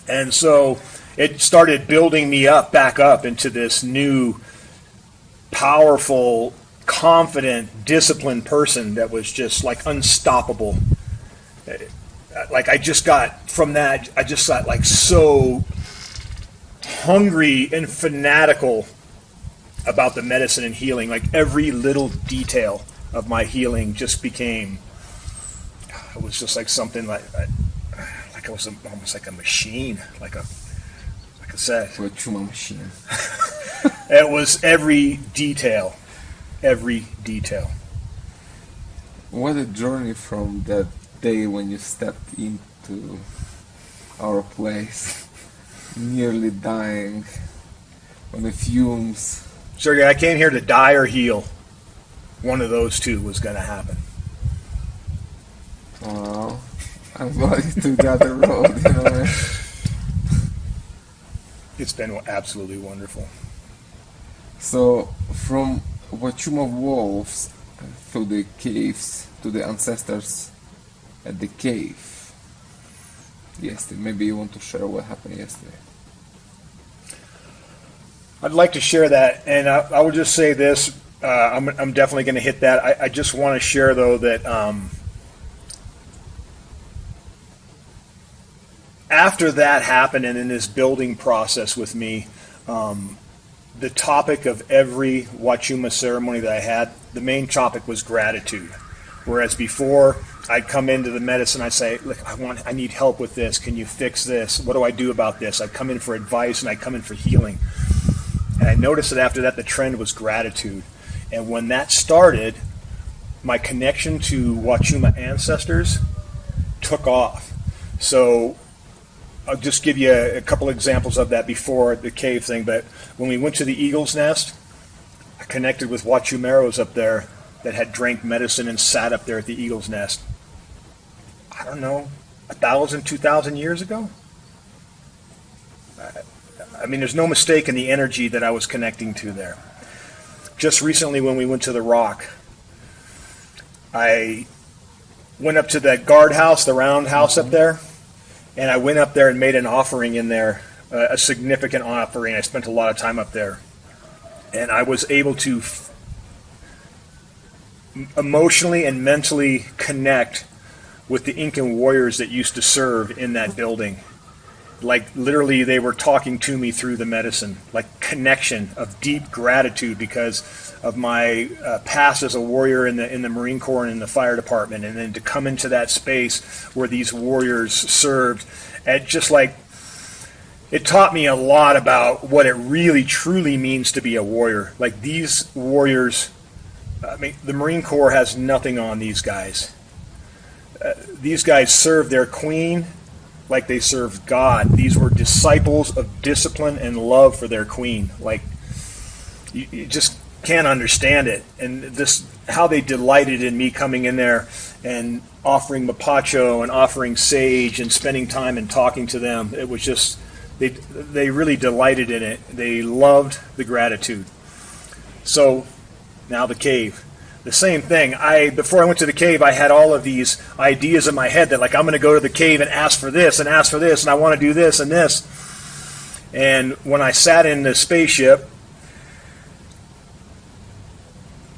And so it started building me back up into this new, powerful, confident, disciplined person that was just like unstoppable. Like I just got like so hungry and fanatical about the medicine and healing. Like every little detail of my healing just became, it was just like something like I was almost like a machine, like I said. Huachuma machine. It was every detail. What a journey from that day when you stepped into our place, nearly dying on the fumes. Sergey, I came here to die or heal. One of those two was going to happen. Wow. I'm glad you took the other road, you know. It's been absolutely wonderful. So, from Huachuma wolves through the caves to the ancestors at the cave yesterday, maybe you want to share what happened yesterday. I'd like to share that, and I will just say this. I'm definitely going to hit that. I just want to share, though, that after that happened and in this building process with me, the topic of every Huachuma ceremony that I had, the main topic was gratitude. Whereas before, I'd come into the medicine, I'd say, look, I need help with this. Can you fix this? What do I do about this? I'd come in for advice and I'd come in for healing. And I noticed that after that, the trend was gratitude. And when that started, my connection to Huachuma ancestors took off. So I'll just give you a couple examples of that before the cave thing. But when we went to the Eagle's Nest, I connected with Huachumeros up there that had drank medicine and sat up there at the Eagle's Nest. I don't know, 1,000, 2,000 years ago? I mean, there's no mistake in the energy that I was connecting to there. Just recently when we went to the Rock, I went up to that guardhouse, the round house up there, and I went up there and made an offering in there, a significant offering. I spent a lot of time up there. And I was able to emotionally and mentally connect with the Incan warriors that used to serve in that building. Like literally they were talking to me through the medicine, like connection of deep gratitude because of my past as a warrior in the Marine Corps and in the fire department, and then to come into that space where these warriors served, and just like it taught me a lot about what it really truly means to be a warrior. Like these warriors, I mean, the Marine Corps has nothing on these guys. These guys served their queen like they served God. These were disciples of discipline and love for their queen. Like you just can't understand it. And this, how they delighted in me coming in there and offering mapacho and offering sage and spending time and talking to them. It was just, they really delighted in it. They loved the gratitude. So now the cave. The same thing. Before I went to the cave, I had all of these ideas in my head that, like, I'm going to go to the cave and ask for this, and I want to do this and this. And when I sat in the spaceship,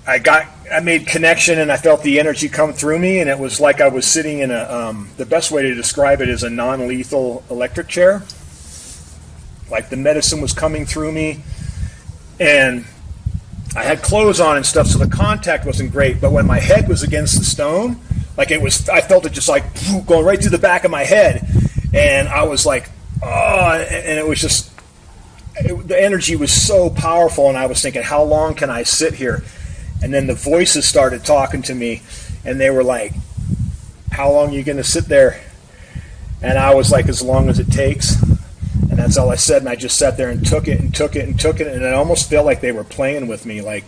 I made connection, and I felt the energy come through me, and it was like I was sitting in the best way to describe it is a non-lethal electric chair. Like the medicine was coming through me, and I had clothes on and stuff, so the contact wasn't great. But when my head was against the stone, like it was, I felt it just like going right through the back of my head, and I was like, oh, and it was just, the energy was so powerful, and I was thinking, how long can I sit here? And then the voices started talking to me, and they were like, how long are you going to sit there? And I was like, as long as it takes. And that's all I said, and I just sat there and took it, and it almost felt like they were playing with me, like,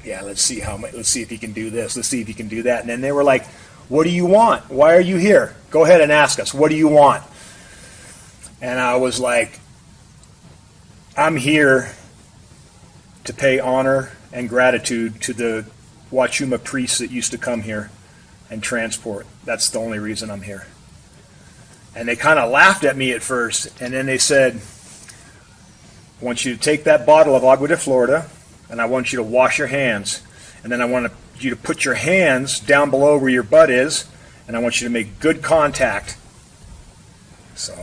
yeah, let's see if you can do this, let's see if you can do that. And then they were like, what do you want? Why are you here? Go ahead and ask us, what do you want? And I was like, I'm here to pay honor and gratitude to the Huachuma priests that used to come here and transport. That's the only reason I'm here. And they kind of laughed at me at first, and then they said, I want you to take that bottle of agua de Florida, and I want you to wash your hands. And then I want you to put your hands down below where your butt is, and I want you to make good contact. So,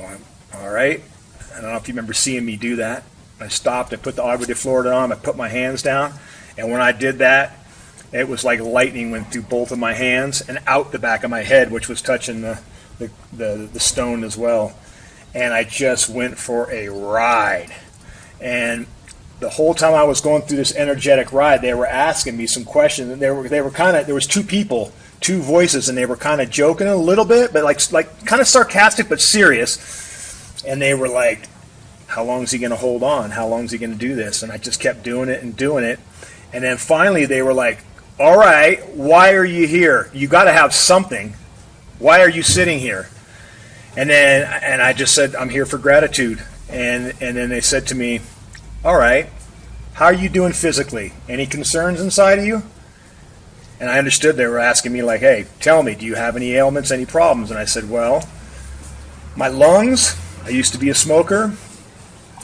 all right. I don't know if you remember seeing me do that. I stopped, I put the agua de Florida on, I put my hands down, and when I did that, it was like lightning went through both of my hands and out the back of my head, which was touching the stone as well. And I just went for a ride. And the whole time I was going through this energetic ride, they were asking me some questions, and they were kind of, there was two people, two voices, and they were kind of joking a little bit, but like kind of sarcastic but serious. And they were like, how long is he going to hold on? How long is he going to do this? And I just kept doing it and doing it. And then finally they were like, all right, why are you here? You got to have something. Why are you sitting here? And I just said, I'm here for gratitude. And then they said to me, all right, how are you doing physically? Any concerns inside of you? And I understood they were asking me like, hey, tell me, do you have any ailments, any problems? And I said, well, my lungs, I used to be a smoker.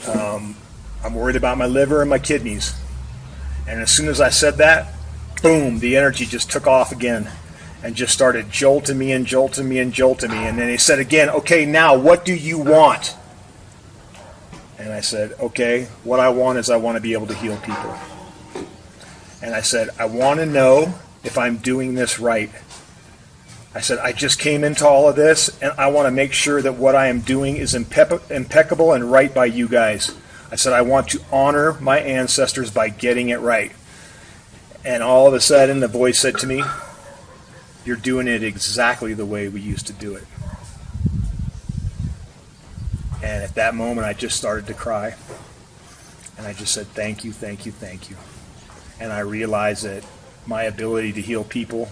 I'm worried about my liver and my kidneys. And as soon as I said that, boom, the energy just took off again and just started jolting me and jolting me and jolting me. And then he said again, okay, now what do you want? And I said, okay, what I want is I want to be able to heal people. And I said, I want to know if I'm doing this right. I said, I just came into all of this, and I want to make sure that what I am doing is impeccable and right by you guys. I said, I want to honor my ancestors by getting it right. And all of a sudden, the voice said to me, you're doing it exactly the way we used to do it. And at that moment, I just started to cry. And I just said, thank you, thank you, thank you. And I realized that my ability to heal people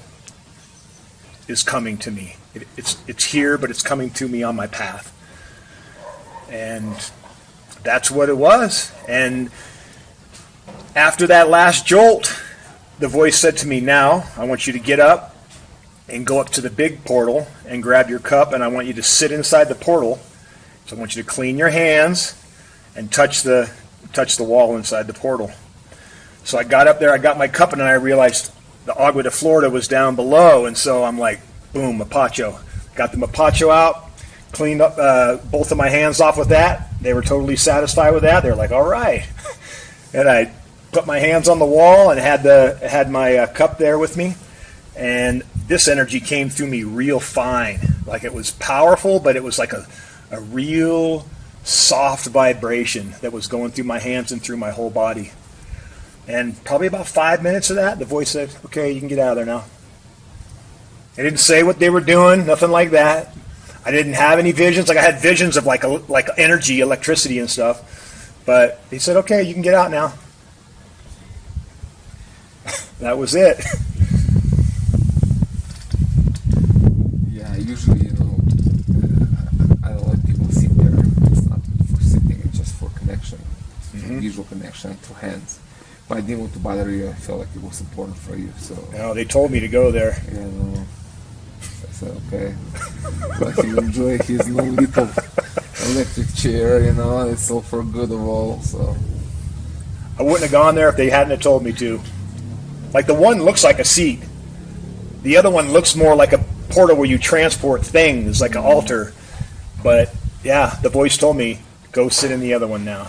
is coming to me. It's here, but it's coming to me on my path. And that's what it was. And after that last jolt, the voice said to me, now I want you to get up and go up to the big portal and grab your cup, and I want you to sit inside the portal. So I want you to clean your hands and touch the wall inside the portal. So I got up there, I got my cup, and then I realized the agua de Florida was down below, and so I'm like, boom, mapacho. Got the mapacho out, cleaned up both of my hands off with that. They were totally satisfied with that. They were like, all right. And I put my hands on the wall and had my cup there with me, and this energy came through me real fine. Like it was powerful, but it was like a real soft vibration that was going through my hands and through my whole body. And probably about 5 minutes of that, the voice said, okay, you can get out of there now. They didn't say what they were doing, nothing like that. I didn't have any visions. Like I had visions of like energy, electricity and stuff. But he said, okay, you can get out now. That was it. Yeah, usually, I don't let people sit there. It's not for sitting, it's just for connection, visual connection through hands. But I didn't want to bother you. I felt like it was important for you. So no, they told me to go there. I said, okay. But he enjoy his little electric chair, it's all for good of all. So I wouldn't have gone there if they hadn't have told me to. Like the one looks like a seat. The other one looks more like a portal where you transport things, like an altar. But yeah, the voice told me, go sit in the other one now.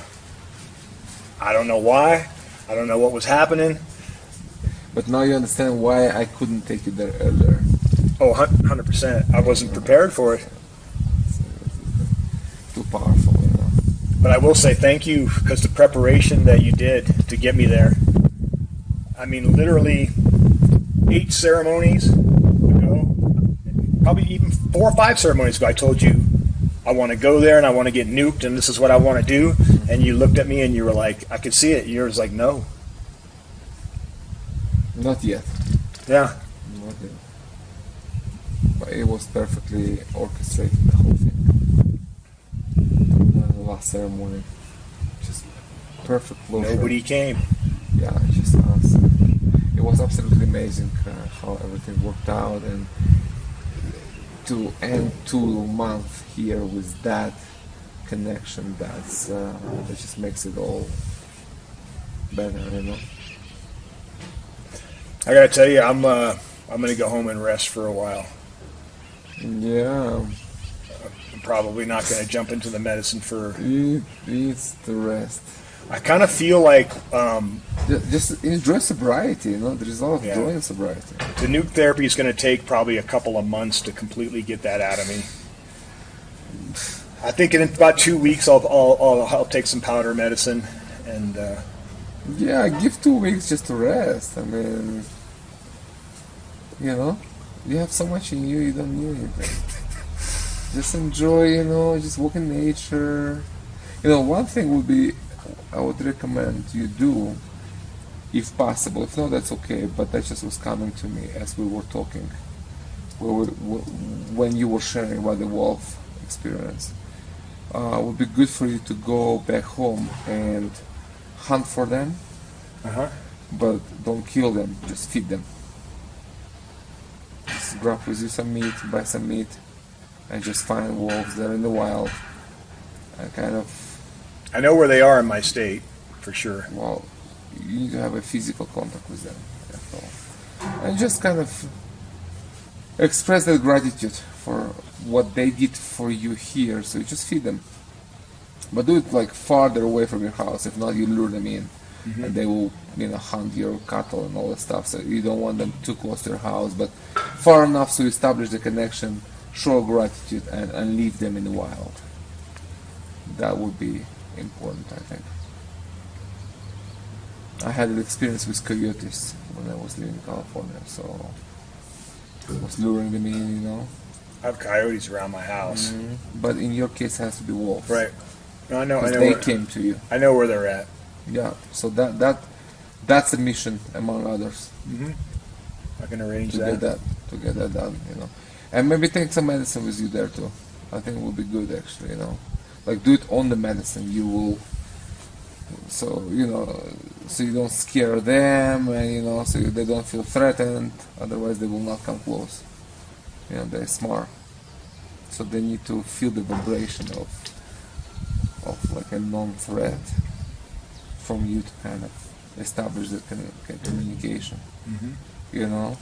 I don't know why. I don't know what was happening. But now you understand why I couldn't take you there earlier. Oh, 100%. I wasn't prepared for it. Too powerful, But I will say thank you, because the preparation that you did to get me there. I mean, literally 8 ceremonies ago, probably even 4 or 5 ceremonies ago, I told you I want to go there and I want to get nuked and this is what I want to do. And you looked at me and you were like, I could see it. You were like, no. Not yet. Yeah. Not yet. But it was perfectly orchestrated, the whole thing. The last ceremony, just perfect flow. Nobody came. Yeah, just us. It was was absolutely amazing how everything worked out, and to end 2 months here with that connection, that just makes it all better, you know. I gotta tell you, I'm gonna go home and rest for a while. Yeah. I'm probably not gonna jump into the medicine for. It's the rest. I kind of feel like Just enjoy sobriety, you know. There's a lot of Yeah. joy in sobriety. the nuke therapy is going to take probably a couple of months to completely get that out of me. I think in about 2 weeks I'll take some powder medicine and Yeah, give 2 weeks just to rest. I mean, you know, you have so much in you, you don't need anything. Just enjoy, you know, just walk in nature. You know, one thing would be, I would recommend you do, if possible. If not, that's okay, but that just was coming to me as we were talking, when you were sharing about the wolf experience. Would be good for you to go back home and hunt for them, but don't kill them, just feed them. Just grab with you some meat, buy some meat, and just find wolves that are in the wild, and kind of, I know where they are in my state for sure. well, you need to have a physical contact with them, that's all. And just kind of express that gratitude for what they did for you here, so you just feed them. But do it like farther away from your house. If not, you lure them in, and they will, you know, hunt your cattle and all that stuff. So you don't want them too close to your house, but far enough so you establish the connection, show gratitude, and leave them in the wild. That would be important, I think. I had an experience with coyotes when I was living in California, so I was luring them in, you know. I have coyotes around my house. But in your case, it has to be wolves. Right. No, I know. Because I know. they Where, came to you. I know where they're at. Yeah. So that's a mission among others I can arrange to that. get that done, you know. And maybe take some medicine with you there too. I think it will be good actually, you know. Like do it on the medicine. You will. So you know, so you don't scare them, and you know, so they don't feel threatened. Otherwise, they will not come close. You know, they're smart. So they need to feel the vibration of like a non-threat from you to kind of establish that communication. You know,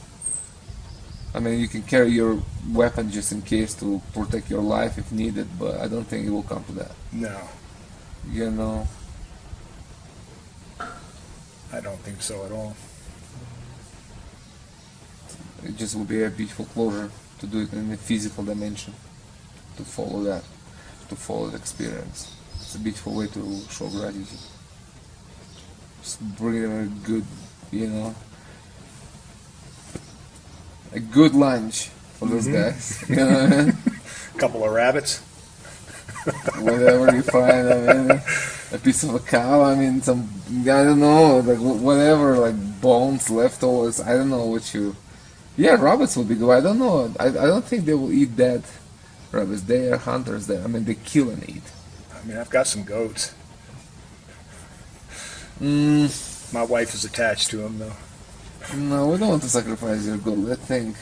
I mean, you can carry your weapon just in case to protect your life if needed, but I don't think it will come to that. No, You know. I don't think so at all. It just will be a beautiful closure to do it in a physical dimension, to follow that experience. It's a beautiful way to show gratitude. Just bring them a good, you know, a good lunch for those guys. You know what I mean? A couple of rabbits. Whatever you find, I mean, a piece of a cow, I mean, some, I don't know, like whatever, like bones, leftovers, I don't know what you... Yeah, rabbits will be good. I don't know. I don't think they will eat dead rabbits. They are hunters there. I mean, they kill and eat. I mean, I've got some goats. Mm, My wife is attached to them, though. no, we don't want to sacrifice your goat. Let's think.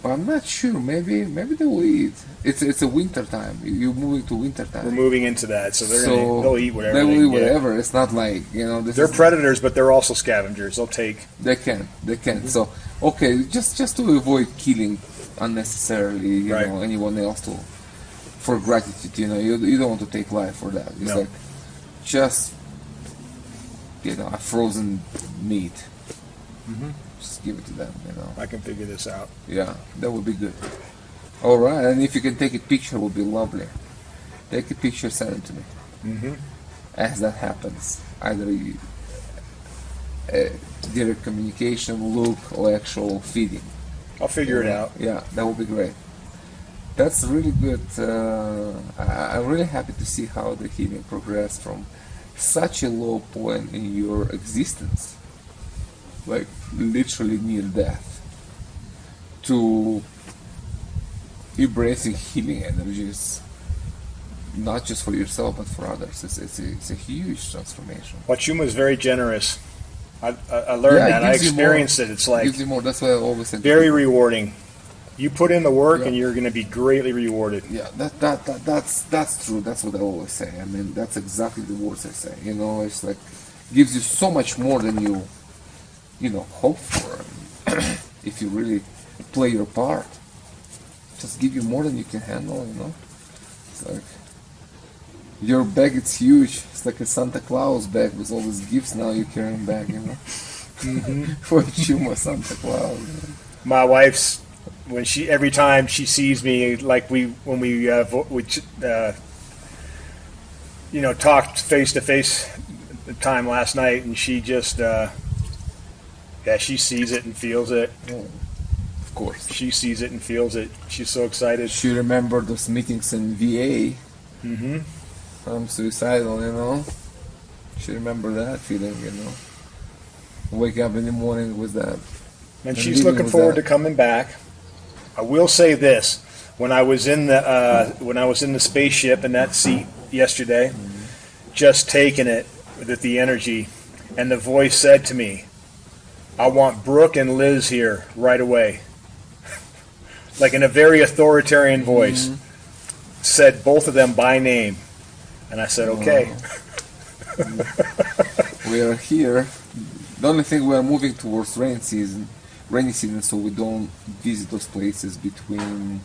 But I'm not sure. Maybe they will eat. It's a winter time. You're moving to winter time. We're moving into that, so they'll eat whatever they they will can eat get. whatever. It's not like, you know. They're predators, but they're also scavengers. They'll take. They can. So okay, just to avoid killing unnecessarily, you Right. know, anyone else for gratitude. You know, you don't want to take life for that. It's No. like just, you know, a frozen meat. Just give it to them. You know. I can figure this out. Yeah, that would be good. All right, and if you can take a picture, it would be lovely. Take a picture, send it to me. As that happens, either you, direct communication, look, or actual feeding. I'll figure it out. Yeah, that would be great. That's really good. I'm really happy to see how the healing progressed from such a low point in your existence, like literally near death, to embracing healing energies, not just for yourself but for others. It's a huge transformation. Huachuma is very generous. I learned Yeah, it that. I gives you more. experienced it. It's like Gives you more. That's why I always say. very rewarding. You put in the work, Yeah. and you're going to be greatly rewarded. Yeah, that's true. That's what I always say. I mean, that's exactly the words I say. You know, it's like gives you so much more than you know, hope for. If you really play your part, just give you more than you can handle. You know, it's like your bag. It's huge. It's like a Santa Claus bag with all these gifts. Now you're carrying back. You know, for Huachuma Santa Claus. My wife's every time she sees me, like when we you know, talked face to face time last night, and she just she sees it and feels it. Oh, of course, She sees it and feels it. She's so excited. she remembered those meetings in VA. Mm-hmm. I'm suicidal, you know. She remember that feeling, you know. Wake up in the morning with that. And she's leaving looking with forward that. to coming back. I will say this: when I was in the spaceship in that seat yesterday, just taking it with the energy, and the voice said to me, "I want Brooke and Liz here right away." Like in a very authoritarian voice, said both of them by name, and I said, "Okay." We are here. The only thing we are moving towards rainy season, so we don't visit those places between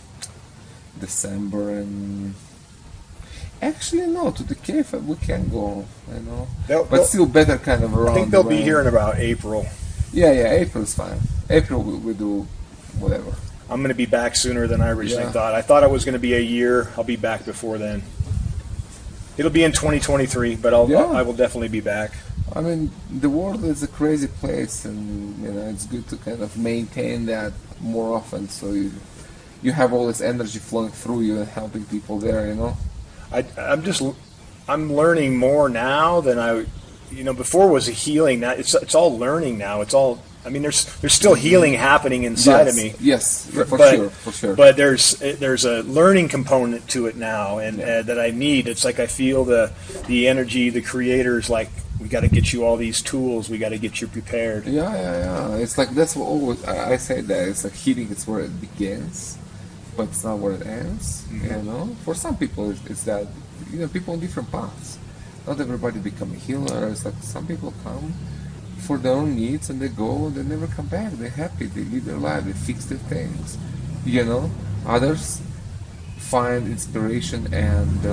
December and. Actually, no. To the cave we can go, you know. But still better kind of around. I think they'll be around. here in about April. Yeah, April's fine. April we do whatever. I'm going to be back sooner than I originally Yeah. thought. I thought it was going to be a year. I'll be back before then. It'll be in 2023, but I will definitely be back. I mean, the world is a crazy place, and you know it's good to kind of maintain that more often, so you have all this energy flowing through you and helping people there. You know. I'm learning more now than before was a healing. Now it's all learning now. It's all. I mean, there's still healing happening inside of me. Yes, for sure. But there's a learning component to it now, and that I need. It's like I feel the energy, the creators like. We got to get you all these tools. We got to get you prepared. Yeah. It's like that's what always I say that it's like healing. It's where it begins, but it's not where it ends. Mm-hmm. You know, for some people it's that people on different paths. Not everybody become a healer. It's like some people come for their own needs and they go. They never come back. They're happy. They live their life. They fix their things. You know, others find inspiration and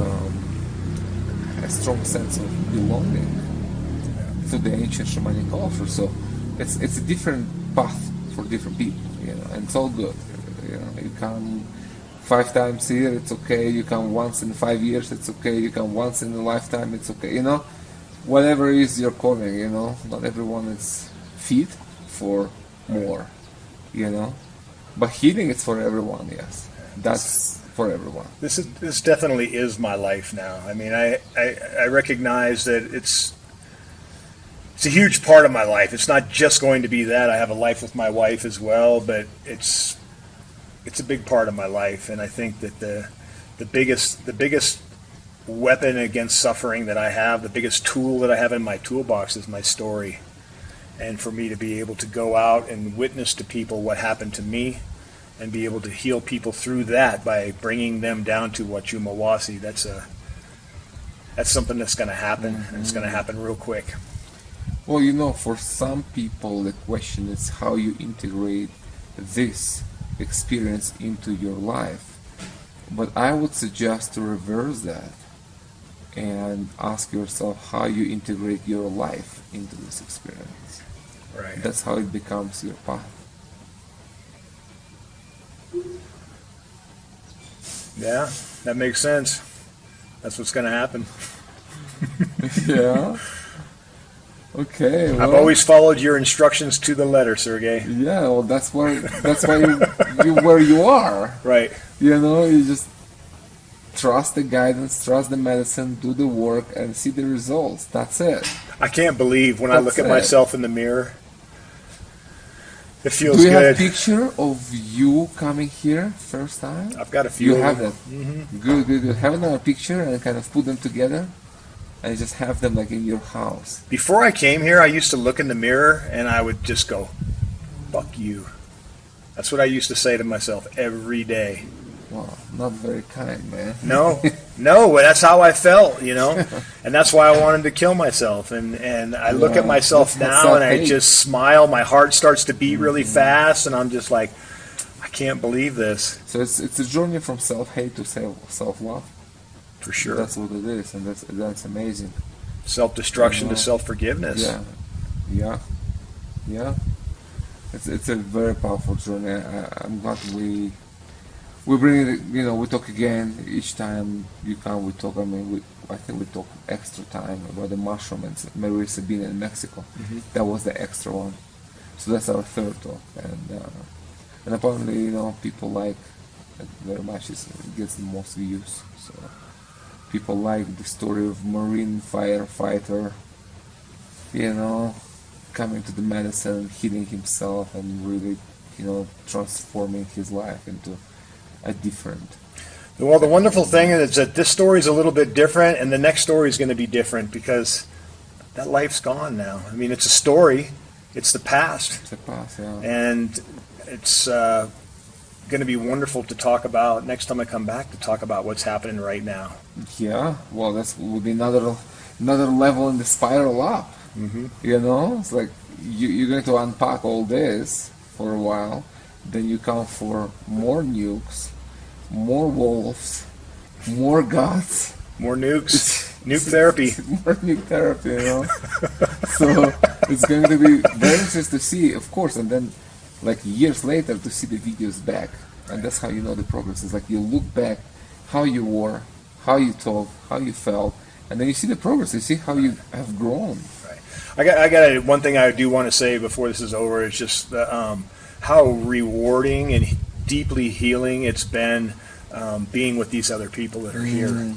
a strong sense of belonging to the ancient shamanic culture. So it's a different path for different people, you know, and it's all good. You know, you come 5 times a year, it's okay. You come once in 5 years, it's okay. You come once in a lifetime, it's okay. You know, whatever is your calling, you know, not everyone is fit for more, you know, but healing is for everyone. Yes, that's for everyone. This definitely is my life now. I mean, I recognize that it's a huge part of my life. It's not just going to be that. I have a life with my wife as well, but it's a big part of my life, and I think that the biggest weapon against suffering that I have, the biggest tool that I have in my toolbox is my story. And for me to be able to go out and witness to people what happened to me and be able to heal people through that by bringing them down to Huachuma Wasi, that's something that's going to happen, and it's going to happen real quick. Well, you know, for some people the question is how you integrate this experience into your life. But I would suggest to reverse that and ask yourself how you integrate your life into this experience. Right. That's how it becomes your path. Yeah, that makes sense. That's what's going to happen. Yeah. Okay. Well, I've always followed your instructions to the letter, Sergey. Yeah. Well, that's why you where you are. Right. You know, you just trust the guidance, trust the medicine, do the work, and see the results. That's it. I can't believe when I look at myself in the mirror. It feels good. Do you good. have a picture of you coming here first time? I've got a few. You have them. that. Mm-hmm. Good. Have another picture and kind of put them together. and just have them like in your house. Before I came here, I used to look in the mirror and I would just go, "Fuck you." That's what I used to say to myself every day. Wow, not very kind, man. No, that's how I felt, and that's why I wanted to kill myself. And I look at myself now and I just smile. My heart starts to beat really fast, and I'm just like, I can't believe this. So it's a journey from self-hate to self-love. For sure. That's what it is, and that's amazing. Self-destruction to self-forgiveness. Yeah. It's a very powerful journey. I'm glad we bring it. We talk again each time you come. We talk. I think we talk extra time about the mushroom and Maria Sabina in Mexico. Mm-hmm. That was the extra one. So that's our third talk, and apparently people like it very much. It gets the most views. So people like the story of Marine firefighter. Coming to the medicine, healing himself, and really, transforming his life into a different. Well, the wonderful thing is that this story is a little bit different, and the next story is going to be different because that life's gone now. I mean, it's a story. It's the past. It's the past, yeah. And it's going to be wonderful to talk about next time I come back, to talk about what's happening right now. Yeah, well, that will be another level in the spiral up. Mm-hmm. It's like you're going to unpack all this for a while, then you come for more nukes, more wolves, more gods, more nukes, nuke therapy, more nuke therapy. So it's going to be very interesting to see, of course, and then like years later to see the videos back, and that's how you know the progress. It's like you look back, how you were, how you talked, how you felt, and then you see the progress. You see how you have grown. I got one thing I do want to say before this is over. It's just how rewarding and deeply healing it's been being with these other people that are here.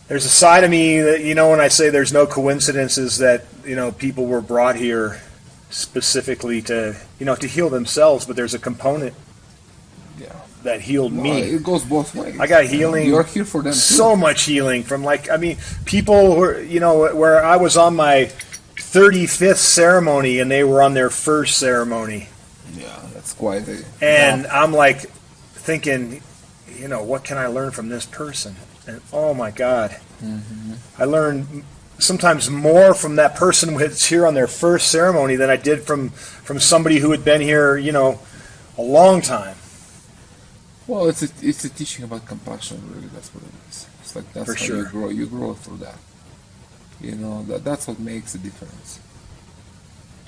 There's a side of me that, when I say there's no coincidences that, people were brought here specifically to heal themselves, but there's a component that healed me. It goes both ways. I got healing. You're here for them too. So much healing from people who where I was on my 35th ceremony and they were on their first ceremony. Yeah, that's quite a... And I'm like thinking, what can I learn from this person? And oh my God, I learned sometimes more from that person who's here on their first ceremony than I did from somebody who had been here, a long time. Well, it's a teaching about compassion, really. That's what it is. It's like that's how you grow. You grow through that. That's what makes a difference.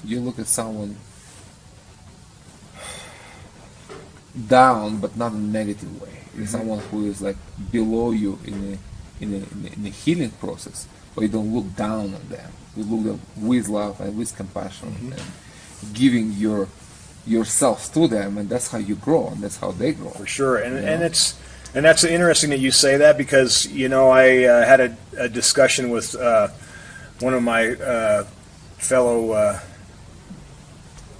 You look at someone down, but not in a negative way. It's someone who is like below you in a healing process, but you don't look down on them. You look at them with love and with compassion and giving yourself to them, and that's how you grow, and that's how they grow. For sure, and that's interesting that you say that because I had a discussion with one of my fellow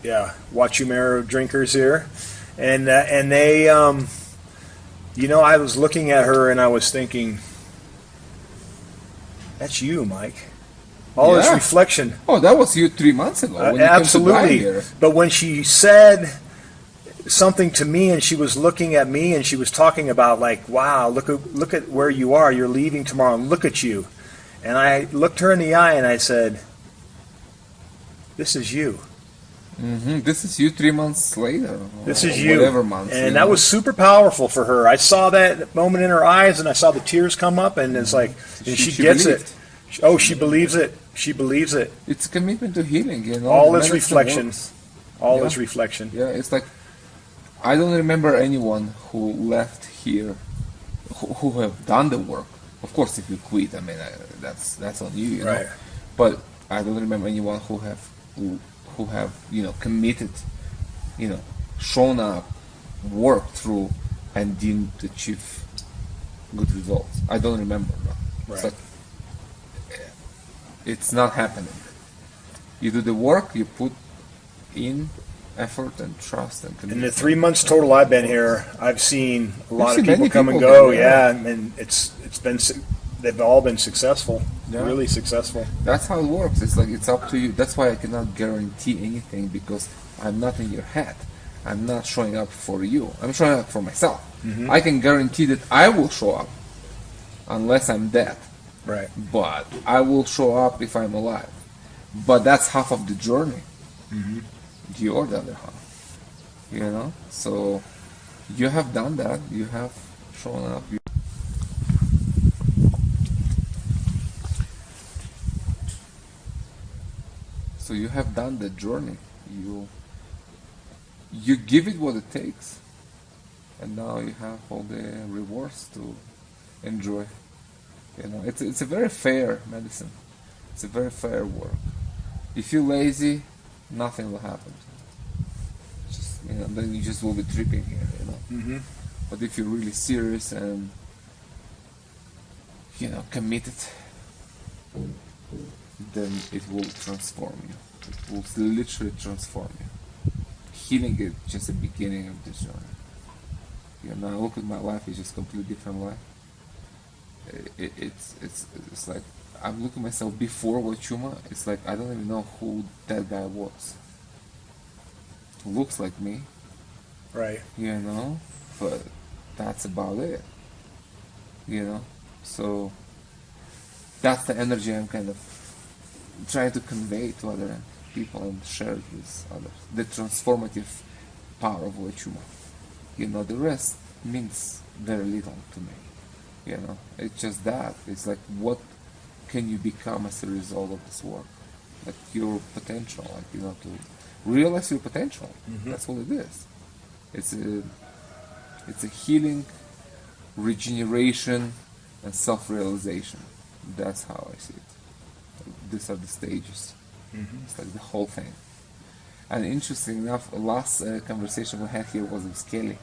Huachuma drinkers here, and they I was looking at her and I was thinking, that's you, Mike. All this reflection. Oh, that was you 3 months ago. When Absolutely. You came to but when she said something to me and she was looking at me and she was talking about like, wow, look at where you are. You're leaving tomorrow and look at you. And I looked her in the eye and I said, this is you. This is you 3 months later. This is you. Whatever months. And that was super powerful for her. I saw that moment in her eyes and I saw the tears come up and it's like, and she gets believed. it. Oh, she believes it. She believes it. It's a commitment to healing, All is reflection. All is reflection. Yeah, it's like I don't remember anyone who left here who have done the work. Of course, if you quit, that's on you, right? But I don't remember anyone who have committed, shown up, worked through, and didn't achieve good results. I don't remember. No. Right. It's like, it's not happening. You do the work, you put in effort and trust and In commitment. the 3 months total I've been here, I've seen a lot of seen people many come and people go. there, Yeah, and it's been they've all been successful, Yeah. really successful. That's how it works. It's like it's up to you. That's why I cannot guarantee anything, because I'm not in your head. I'm not showing up for you. I'm showing up for myself. Mm-hmm. I can guarantee that I will show up unless I'm dead. Right. But I will show up if I'm alive. But that's half of the journey. Mm-hmm. You're the other half. You know? So you have done that. You have shown up. So you have done the journey. You give it what it takes. And now you have all the rewards to enjoy. You know, it's a very fair medicine. It's a very fair work. If you're lazy, nothing will happen. Just, you know, then you just will be tripping here. You know. Mm-hmm. But if you're really serious and, you know, committed, then it will transform you. It will literally transform you. Healing is just the beginning of this journey. You know, I look at my life; it's just a completely different life. It's like I'm looking at myself before Huachuma. It's like I don't even know who that guy was. Looks like me, Right. you know, but that's about it. You know, so that's the energy I'm kind of trying to convey to other people and share with others. The transformative power of Huachuma. You know, the rest means very little to me. You know, it's just that. It's like, what can you become as a result of this work? Like your potential, like, you know, to realize your potential. Mm-hmm. That's what it is. It's a healing, regeneration, and self-realization. That's how I see it. These are the stages. Mm-hmm. It's like the whole thing. And interesting enough, last conversation we had here was with Kelly,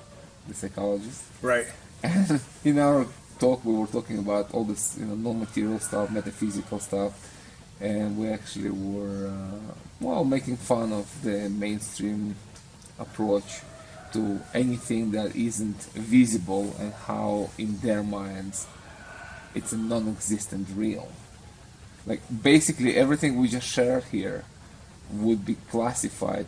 the psychologist. Right. And in our talk, we were talking about all this, you know, non-material stuff, metaphysical stuff, and we actually were, making fun of the mainstream approach to anything that isn't visible and how, in their minds, it's a non-existent real. Like, basically, everything we just shared here would be classified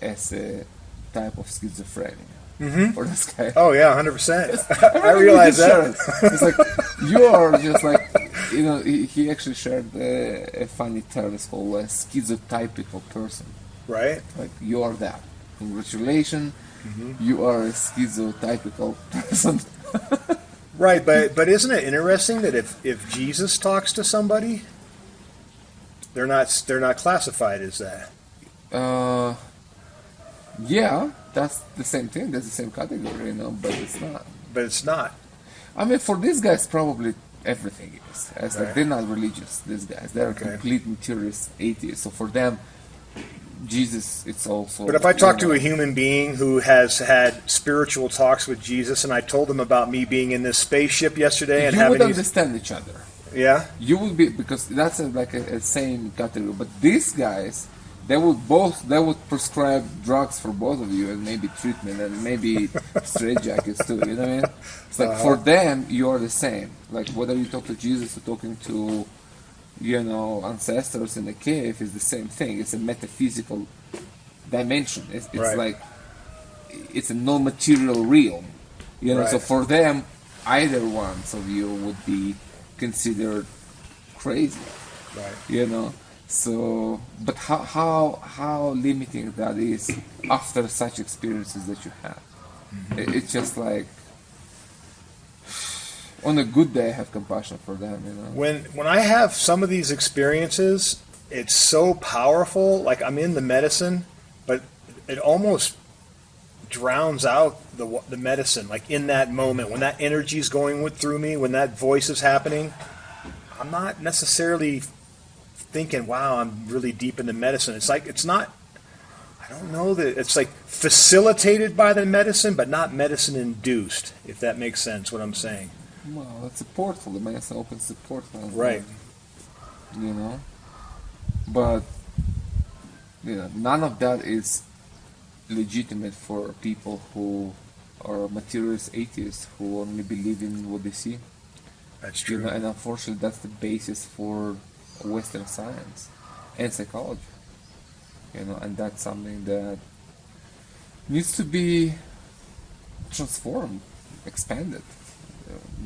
as a type of schizophrenia. Mm-hmm. For this guy. Oh yeah, 100%. I realize that. It's like you are just like, you know. He actually shared a funny term. It's called a schizotypical person. Right. Like you are that. Congratulations, you are a schizotypical person. Right, but isn't it interesting that if Jesus talks to somebody, they're not classified as that? Yeah, that's the same thing. That's the same category, you know, but it's not. But it's not. I mean, for these guys, probably everything is. It's like Right. they're not religious. These guys, they're Okay. complete materialist atheists. So for them, Jesus, it's also. But if I talk you to know, a human being who has had spiritual talks with Jesus, and I told them about me being in this spaceship yesterday and you having would these, understand each other. yeah, You would be, because that's a same category. But these guys, they would prescribe drugs for both of you, and maybe treatment, and maybe straitjackets too. You know what I mean? It's like for them, you are the same. Like whether you talk to Jesus or talking to, you know, ancestors in the cave, is the same thing. It's a metaphysical dimension. It's Right. like it's a non-material realm. You know, so Right. for them, either one of you would be considered crazy. right. You know. So, but how limiting that is after such experiences that you have. It's just like, on a good day, I have compassion for them. You know. When I have some of these experiences, it's so powerful. Like I'm in the medicine, but it almost drowns out the medicine. Like in that moment, when that energy is going through me, when that voice is happening, I'm not necessarily thinking, wow, I'm really deep into medicine. It's like, it's not, I don't know that it's like facilitated by the medicine, but not medicine induced, if that makes sense, what I'm saying. Well, it's a portal. The medicine opens the portal. Right. You know, but you know, none of that is legitimate for people who are materialist atheists who only believe in what they see. That's true. And unfortunately, that's the basis for Western science and psychology. And that's something that needs to be transformed, expanded,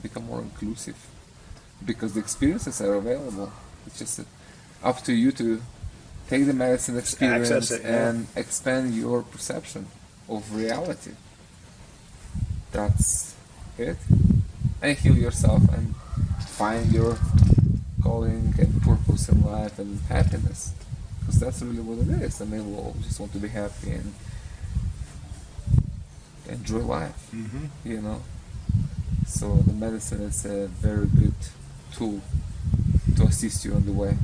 become more inclusive, because the experiences are available. It's just up to you to take the medicine experience access it, and expand your perception of reality. That's it. And heal yourself and find your calling and purpose in life and happiness. Because that's really what it is. I mean, we all just want to be happy and enjoy life, So the medicine is a very good tool to assist you on the way.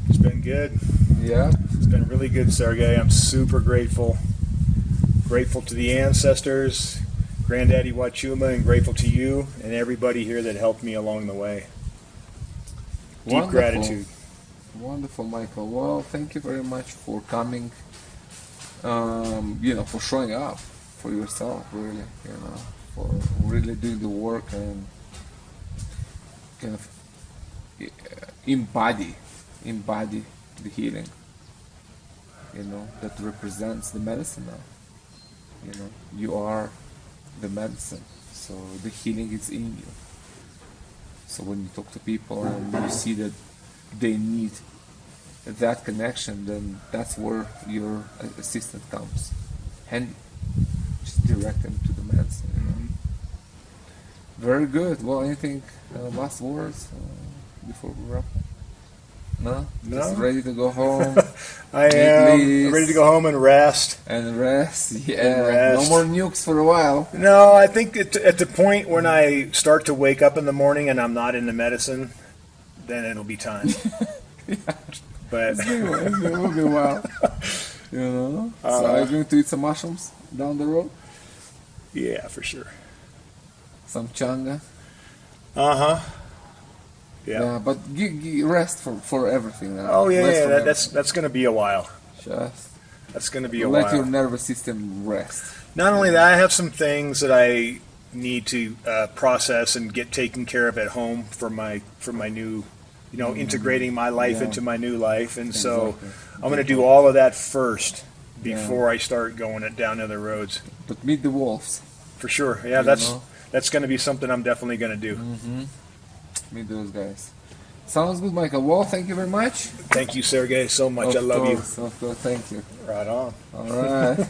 It's been good. Yeah. It's been really good, Sergey. I'm super grateful. Grateful to the ancestors, Granddaddy Huachuma, and grateful to you and everybody here that helped me along the way. Deep gratitude. Wonderful, Michael. Well, thank you very much for coming, for showing up for yourself, really, for really doing the work and kind of embody the healing, that represents the medicine now. You are the medicine, so the healing is in you. So when you talk to people and you see that they need that connection, then that's where your assistant comes. And just direct them to the medicine. Very good. Well, anything last words before we wrap up? No? Just ready to go home. I am ready to go home and rest. And rest, yeah. No more nukes for a while. No, I think at the point when I start to wake up in the morning and I'm not in the medicine, then it'll be time. But it will be a while. So are you going to eat some mushrooms down the road? Yeah, for sure. Some changa? Uh-huh. Yeah, but rest for everything now. Oh yeah, that's going to be a while. That's going to be a while. Let your nervous system rest. Not only that, I have some things that I need to process and get taken care of at home for my new, integrating my life into my new life, and so I'm going to do all of that first before I start going down other roads. But meet the wolves. For sure. Yeah, that's going to be something I'm definitely going to do. Meet those guys. Sounds good, Michael. Well, thank you very much. Thank you, Sergey, so much. I love you. Of course, thank you. Right on. All right.